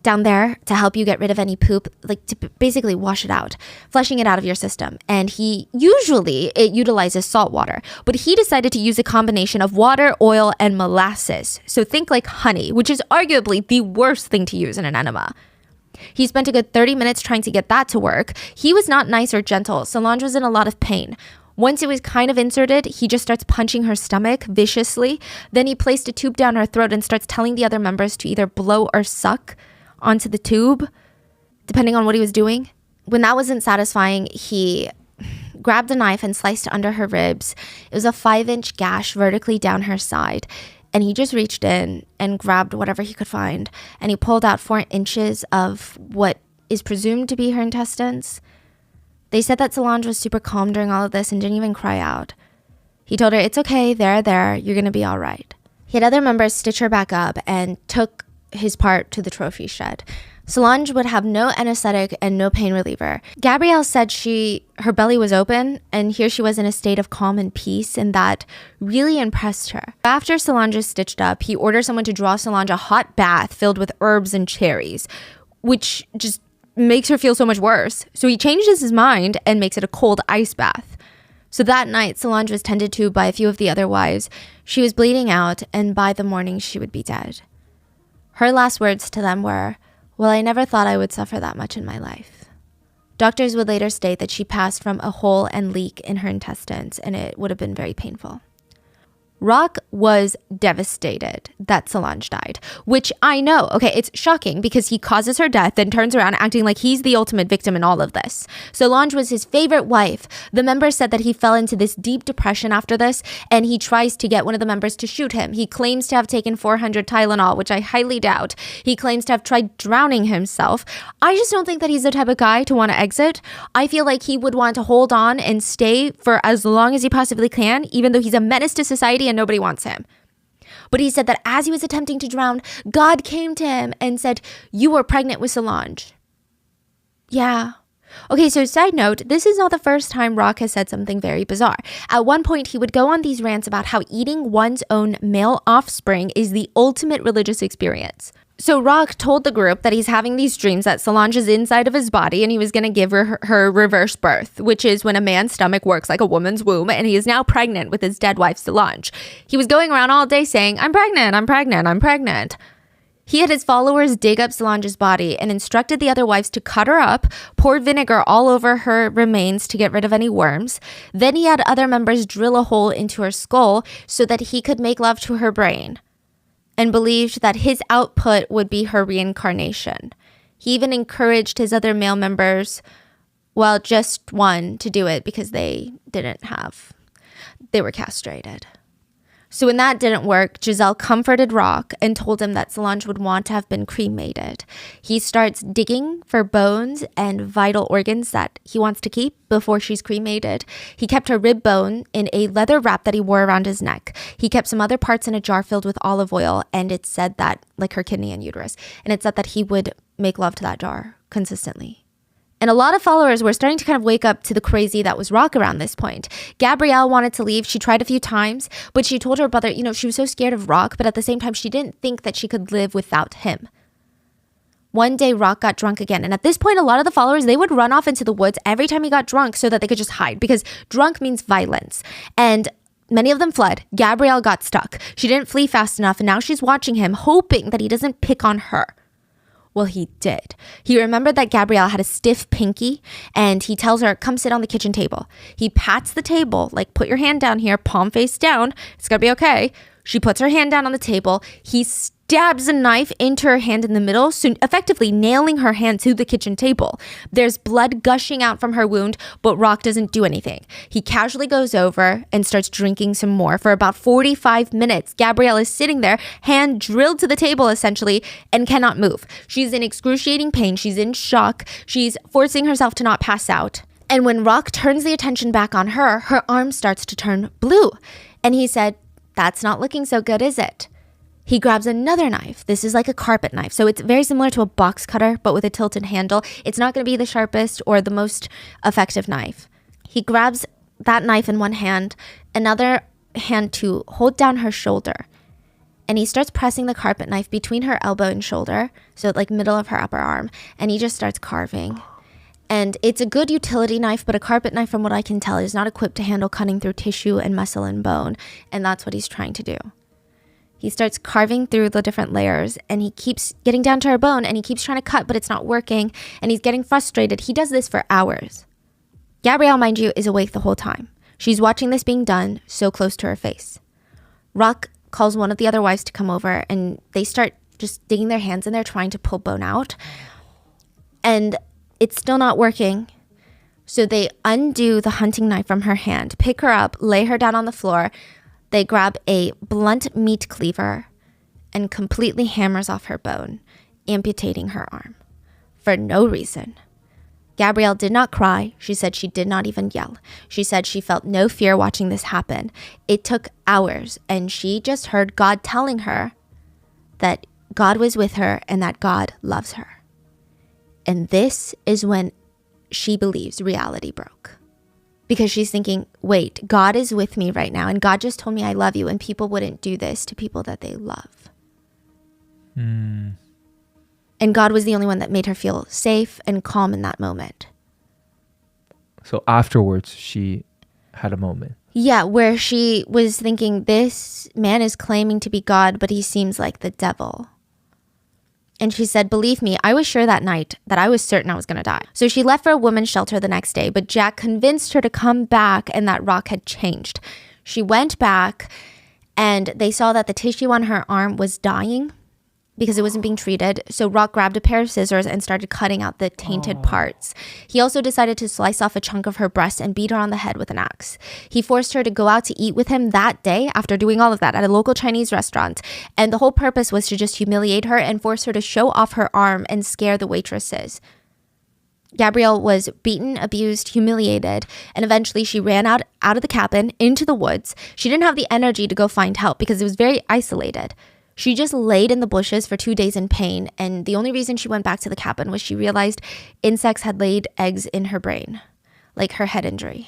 down there to help you get rid of any poop, like to basically wash it out, flushing it out of your system. And it utilizes salt water, but he decided to use a combination of water, oil, and molasses. So think like honey, which is arguably the worst thing to use in an enema. He spent a good 30 minutes trying to get that to work. He was not nice or gentle. Solange was in a lot of pain. Once it was kind of inserted, he just starts punching her stomach viciously. Then he placed a tube down her throat and starts telling the other members to either blow or suck onto the tube, depending on what he was doing. When that wasn't satisfying, he grabbed a knife and sliced under her ribs. It was a 5-inch gash vertically down her side. And he just reached in and grabbed whatever he could find. And he pulled out 4 inches of what is presumed to be her intestines. They said that Solange was super calm during all of this and didn't even cry out. He told her, "It's okay, there, you're gonna be all right." He had other members stitch her back up and took his part to the trophy shed. Solange would have no anesthetic and no pain reliever. Gabrielle said her belly was open, and here she was in a state of calm and peace, and that really impressed her. After Solange is stitched up, he orders someone to draw Solange a hot bath filled with herbs and cherries, which just makes her feel so much worse. So he changes his mind and makes it a cold ice bath. So that night, Solange was tended to by a few of the other wives. She was bleeding out, and by the morning, she would be dead. Her last words to them were, "Well, I never thought I would suffer that much in my life." Doctors would later state that she passed from a hole and leak in her intestines, and it would have been very painful. Rock was devastated that Solange died, which I know, okay, it's shocking because he causes her death and turns around acting like he's the ultimate victim in all of this. Solange was his favorite wife. The members said that he fell into this deep depression after this, and he tries to get one of the members to shoot him. He claims to have taken 400 Tylenol, which I highly doubt. He claims to have tried drowning himself. I just don't think that he's the type of guy to want to exit. I feel like he would want to hold on and stay for as long as he possibly can, even though he's a menace to society and nobody wants him. But he said that as he was attempting to drown, God came to him and said, "You were pregnant with Solange." Yeah. Okay, so side note, this is not the first time Rock has said something very bizarre. At one point, he would go on these rants about how eating one's own male offspring is the ultimate religious experience. So Rock told the group that he's having these dreams that Solange is inside of his body and he was going to give her reverse birth, which is when a man's stomach works like a woman's womb, and he is now pregnant with his dead wife Solange. He was going around all day saying, "I'm pregnant, I'm pregnant, I'm pregnant." He had his followers dig up Solange's body and instructed the other wives to cut her up, pour vinegar all over her remains to get rid of any worms. Then he had other members drill a hole into her skull so that he could make love to her brain, and believed that his output would be her reincarnation. He even encouraged his other male members, well, just one, to do it because they were castrated. So when that didn't work, Giselle comforted Rock and told him that Solange would want to have been cremated. He starts digging for bones and vital organs that he wants to keep before she's cremated. He kept her rib bone in a leather wrap that he wore around his neck. He kept some other parts in a jar filled with olive oil, and it said that, like her kidney and uterus, and it said that he would make love to that jar consistently. And a lot of followers were starting to kind of wake up to the crazy that was Rock around this point. Gabrielle wanted to leave. She tried a few times, but she told her brother, she was so scared of Rock, but at the same time, she didn't think that she could live without him. One day, Rock got drunk again. And at this point, a lot of the followers, they would run off into the woods every time he got drunk so that they could just hide, because drunk means violence. And many of them fled. Gabrielle got stuck. She didn't flee fast enough, and now she's watching him, hoping that he doesn't pick on her. Well, he did. He remembered that Gabrielle had a stiff pinky, and he tells her, "Come sit on the kitchen table." He pats the table, like, "Put your hand down here, palm face down. It's gonna be okay." She puts her hand down on the table. He stabs a knife into her hand in the middle, so effectively nailing her hand to the kitchen table. There's blood gushing out from her wound, but Rock doesn't do anything. He casually goes over and starts drinking some more. For about 45 minutes, Gabrielle is sitting there, hand drilled to the table essentially, and cannot move. She's in excruciating pain. She's in shock. She's forcing herself to not pass out. And when Rock turns the attention back on her, her arm starts to turn blue. And he said, "That's not looking so good, is it?" He grabs another knife. This is like a carpet knife. So it's very similar to a box cutter, but with a tilted handle. It's not going to be the sharpest or the most effective knife. He grabs that knife in one hand, another hand to hold down her shoulder. And he starts pressing the carpet knife between her elbow and shoulder, so like middle of her upper arm, and he just starts carving. And it's a good utility knife, but a carpet knife, from what I can tell, is not equipped to handle cutting through tissue and muscle and bone, and that's what he's trying to do. He starts carving through the different layers, and he keeps getting down to her bone, and he keeps trying to cut, but it's not working, and he's getting frustrated. He does this for hours. Gabrielle, mind you, is awake the whole time. She's watching this being done so close to her face. Rock calls one of the other wives to come over, and they start just digging their hands in there trying to pull bone out. And it's still not working. So they undo the hunting knife from her hand, pick her up, lay her down on the floor. They grab a blunt meat cleaver and completely hammers off her bone, amputating her arm for no reason. Gabrielle did not cry. She said she did not even yell. She said she felt no fear watching this happen. It took hours, and she just heard God telling her that God was with her and that God loves her. And this is when she believes reality broke. Because she's thinking, wait, God is with me right now, and God just told me I love you, and people wouldn't do this to people that they love. And God was the only one that made her feel safe and calm in that moment. So afterwards, she had a moment. Yeah, where she was thinking, this man is claiming to be God, but he seems like the devil. And she said, believe me, I was sure that night that I was certain I was going to die. So she left for a women's shelter the next day, but Jack convinced her to come back and that Rock had changed. She went back and they saw that the tissue on her arm was dying because it wasn't being treated. So Rock grabbed a pair of scissors and started cutting out the tainted parts. He also decided to slice off a chunk of her breast and beat her on the head with an axe. He forced her to go out to eat with him that day after doing all of that at a local Chinese restaurant. And the whole purpose was to just humiliate her and force her to show off her arm and scare the waitresses. Gabrielle was beaten, abused, humiliated, and eventually she ran out of the cabin into the woods. She didn't have the energy to go find help because it was very isolated. She just laid in the bushes for 2 days in pain, and the only reason she went back to the cabin was she realized insects had laid eggs in her brain, like her head injury.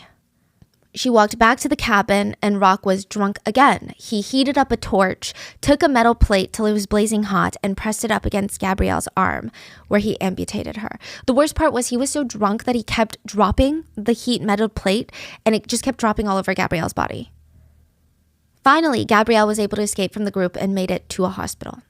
She walked back to the cabin, and Rock was drunk again. He heated up a torch, took a metal plate till it was blazing hot, and pressed it up against Gabrielle's arm, where he amputated her. The worst part was he was so drunk that he kept dropping the heat metal plate, and it just kept dropping all over Gabrielle's body. Finally, Gabrielle was able to escape from the group and made it to a hospital.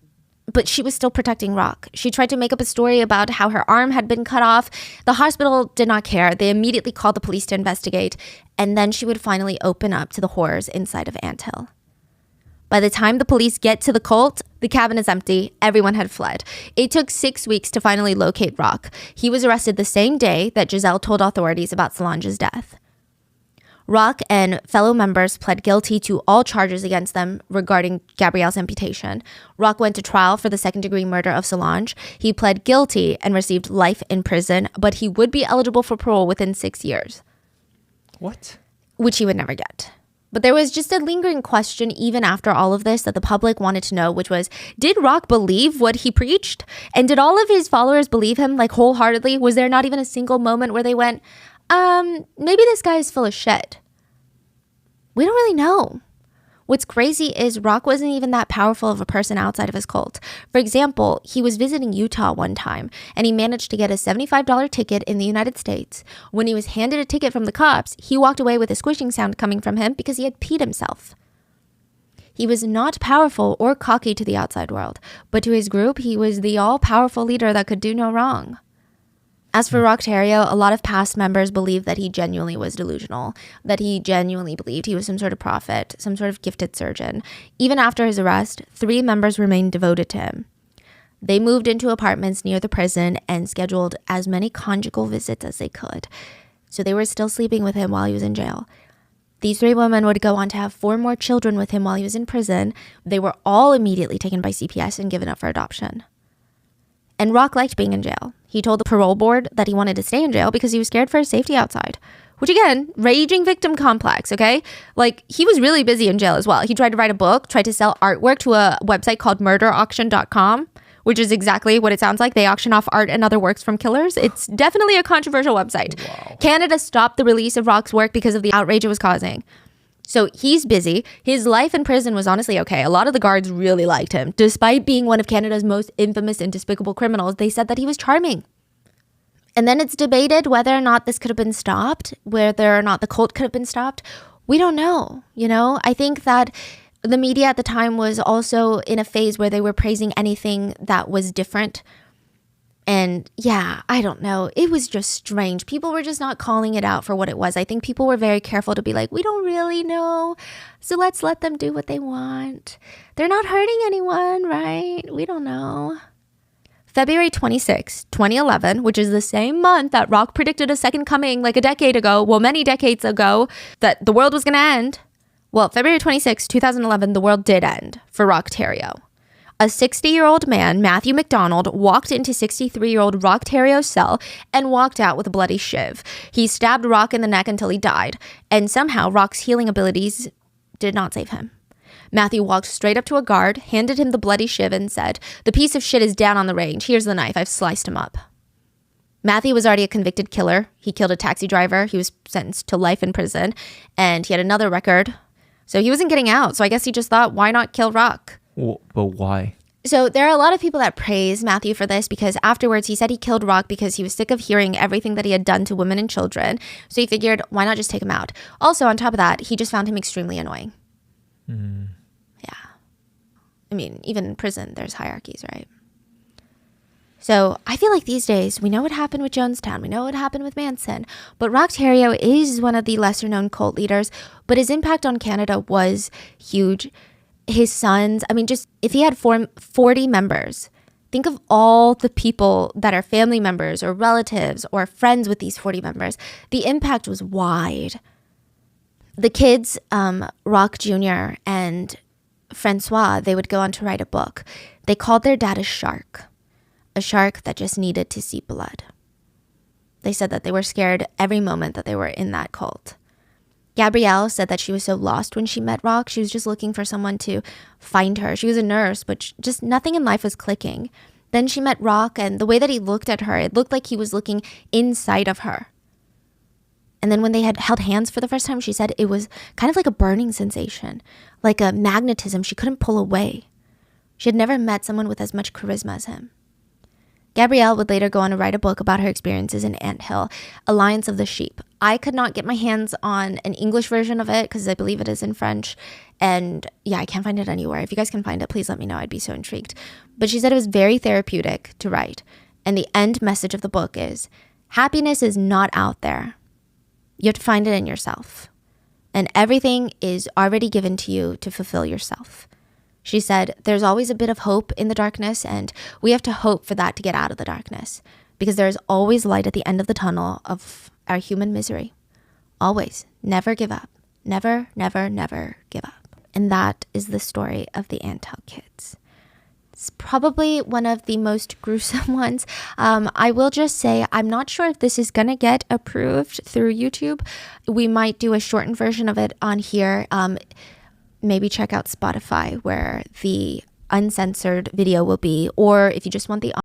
But she was still protecting Rock. She tried to make up a story about how her arm had been cut off. The hospital did not care. They immediately called the police to investigate, and then she would finally open up to the horrors inside of Anthill. By the time the police get to the cult, the cabin is empty. Everyone had fled. It took 6 weeks to finally locate Rock. He was arrested the same day that Giselle told authorities about Solange's death. Rock and fellow members pled guilty to all charges against them regarding Gabrielle's amputation. Rock went to trial for the second-degree murder of Solange. He pled guilty and received life in prison, but he would be eligible for parole within 6 years. What? Which he would never get. But there was just a lingering question even after all of this that the public wanted to know, which was, did Rock believe what he preached? And did all of his followers believe him, like, wholeheartedly? Was there not even a single moment where they went, maybe this guy is full of shit? We don't really know. What's crazy is Rock wasn't even that powerful of a person outside of his cult. For example, he was visiting Utah one time, and he managed to get a $75 ticket in the United States. When he was handed a ticket from the cops, he walked away with a squishing sound coming from him because he had peed himself. He was not powerful or cocky to the outside world, but to his group, he was the all-powerful leader that could do no wrong. As for Rock Terrio, a lot of past members believe that he genuinely was delusional, that he genuinely believed he was some sort of prophet, some sort of gifted surgeon. Even after his arrest, 3 members remained devoted to him. They moved into apartments near the prison and scheduled as many conjugal visits as they could. So they were still sleeping with him while he was in jail. These 3 women would go on to have 4 more children with him while he was in prison. They were all immediately taken by CPS and given up for adoption. And Rock liked being in jail. He told the parole board that he wanted to stay in jail because he was scared for his safety outside. Which again, raging victim complex, okay? Like, he was really busy in jail as well. He tried to write a book, tried to sell artwork to a website called murderauction.com, which is exactly what it sounds like. They auction off art and other works from killers. It's definitely a controversial website. Wow. Canada stopped the release of Rock's work because of the outrage it was causing. So he's busy. His life in prison was honestly okay. A lot of the guards really liked him. Despite being one of Canada's most infamous and despicable criminals, they said that he was charming. And then it's debated whether or not this could have been stopped, whether or not the cult could have been stopped. We don't know, you know? I think that the media at the time was also in a phase where they were praising anything that was different. And yeah, I don't know. It was just strange. People were just not calling it out for what it was. I think people were very careful to be like, we don't really know, so let's let them do what they want. They're not hurting anyone, right? We don't know. February 26, 2011, which is the same month that Rock predicted a second coming like a decade ago, well, many decades ago, that the world was going to end. Well, February 26, 2011, the world did end for Rock Terrio. A 60-year-old man, Matthew McDonald, walked into 63-year-old Rock Terrio's cell and walked out with a bloody shiv. He stabbed Rock in the neck until he died, and somehow Rock's healing abilities did not save him. Matthew walked straight up to a guard, handed him the bloody shiv, and said, "The piece of shit is down on the range. Here's the knife. I've sliced him up." Matthew was already a convicted killer. He killed a taxi driver. He was sentenced to life in prison, and he had another record. So he wasn't getting out. So I guess he just thought, why not kill Rock? Well, but why? So there are a lot of people that praise Matthew for this because afterwards he said he killed Rock because he was sick of hearing everything that he had done to women and children. So he figured, why not just take him out? Also, on top of that, he just found him extremely annoying. Yeah. I mean, even in prison, there's hierarchies, right? So I feel like these days, we know what happened with Jonestown. We know what happened with Manson. But Rock Terrio is one of the lesser known cult leaders. But his impact on Canada was huge. His sons, I mean, just if he had 40 members, think of all the people that are family members or relatives or friends with these 40 members. The impact was wide. The kids, Rock Jr. and Francois, they would go on to write a book. They called their dad a shark that just needed to see blood. They said that they were scared every moment that they were in that cult. Gabrielle said that she was so lost when she met Rock. She was just looking for someone to find her. She was a nurse, but just nothing in life was clicking. Then she met Rock, and the way that he looked at her, it looked like he was looking inside of her. And then when they had held hands for the first time, she said it was kind of like a burning sensation, like a magnetism she couldn't pull away. She had never met someone with as much charisma as him. Gabrielle would later go on to write a book about her experiences in Anthill, Alliance of the Sheep. I could not get my hands on an English version of it because I believe it is in French. And yeah, I can't find it anywhere. If you guys can find it, please let me know. I'd be so intrigued. But she said it was very therapeutic to write. And the end message of the book is, happiness is not out there. You have to find it in yourself. And everything is already given to you to fulfill yourself. She said, there's always a bit of hope in the darkness, and we have to hope for that to get out of the darkness, because there is always light at the end of the tunnel of our human misery. Always. Never give up. Never, never, never give up. And that is the story of the Anthill kids. It's probably one of the most gruesome ones. I will just say, I'm not sure if this is going to get approved through YouTube. We might do a shortened version of it on here. Maybe check out Spotify where the uncensored video will be, or if you just want the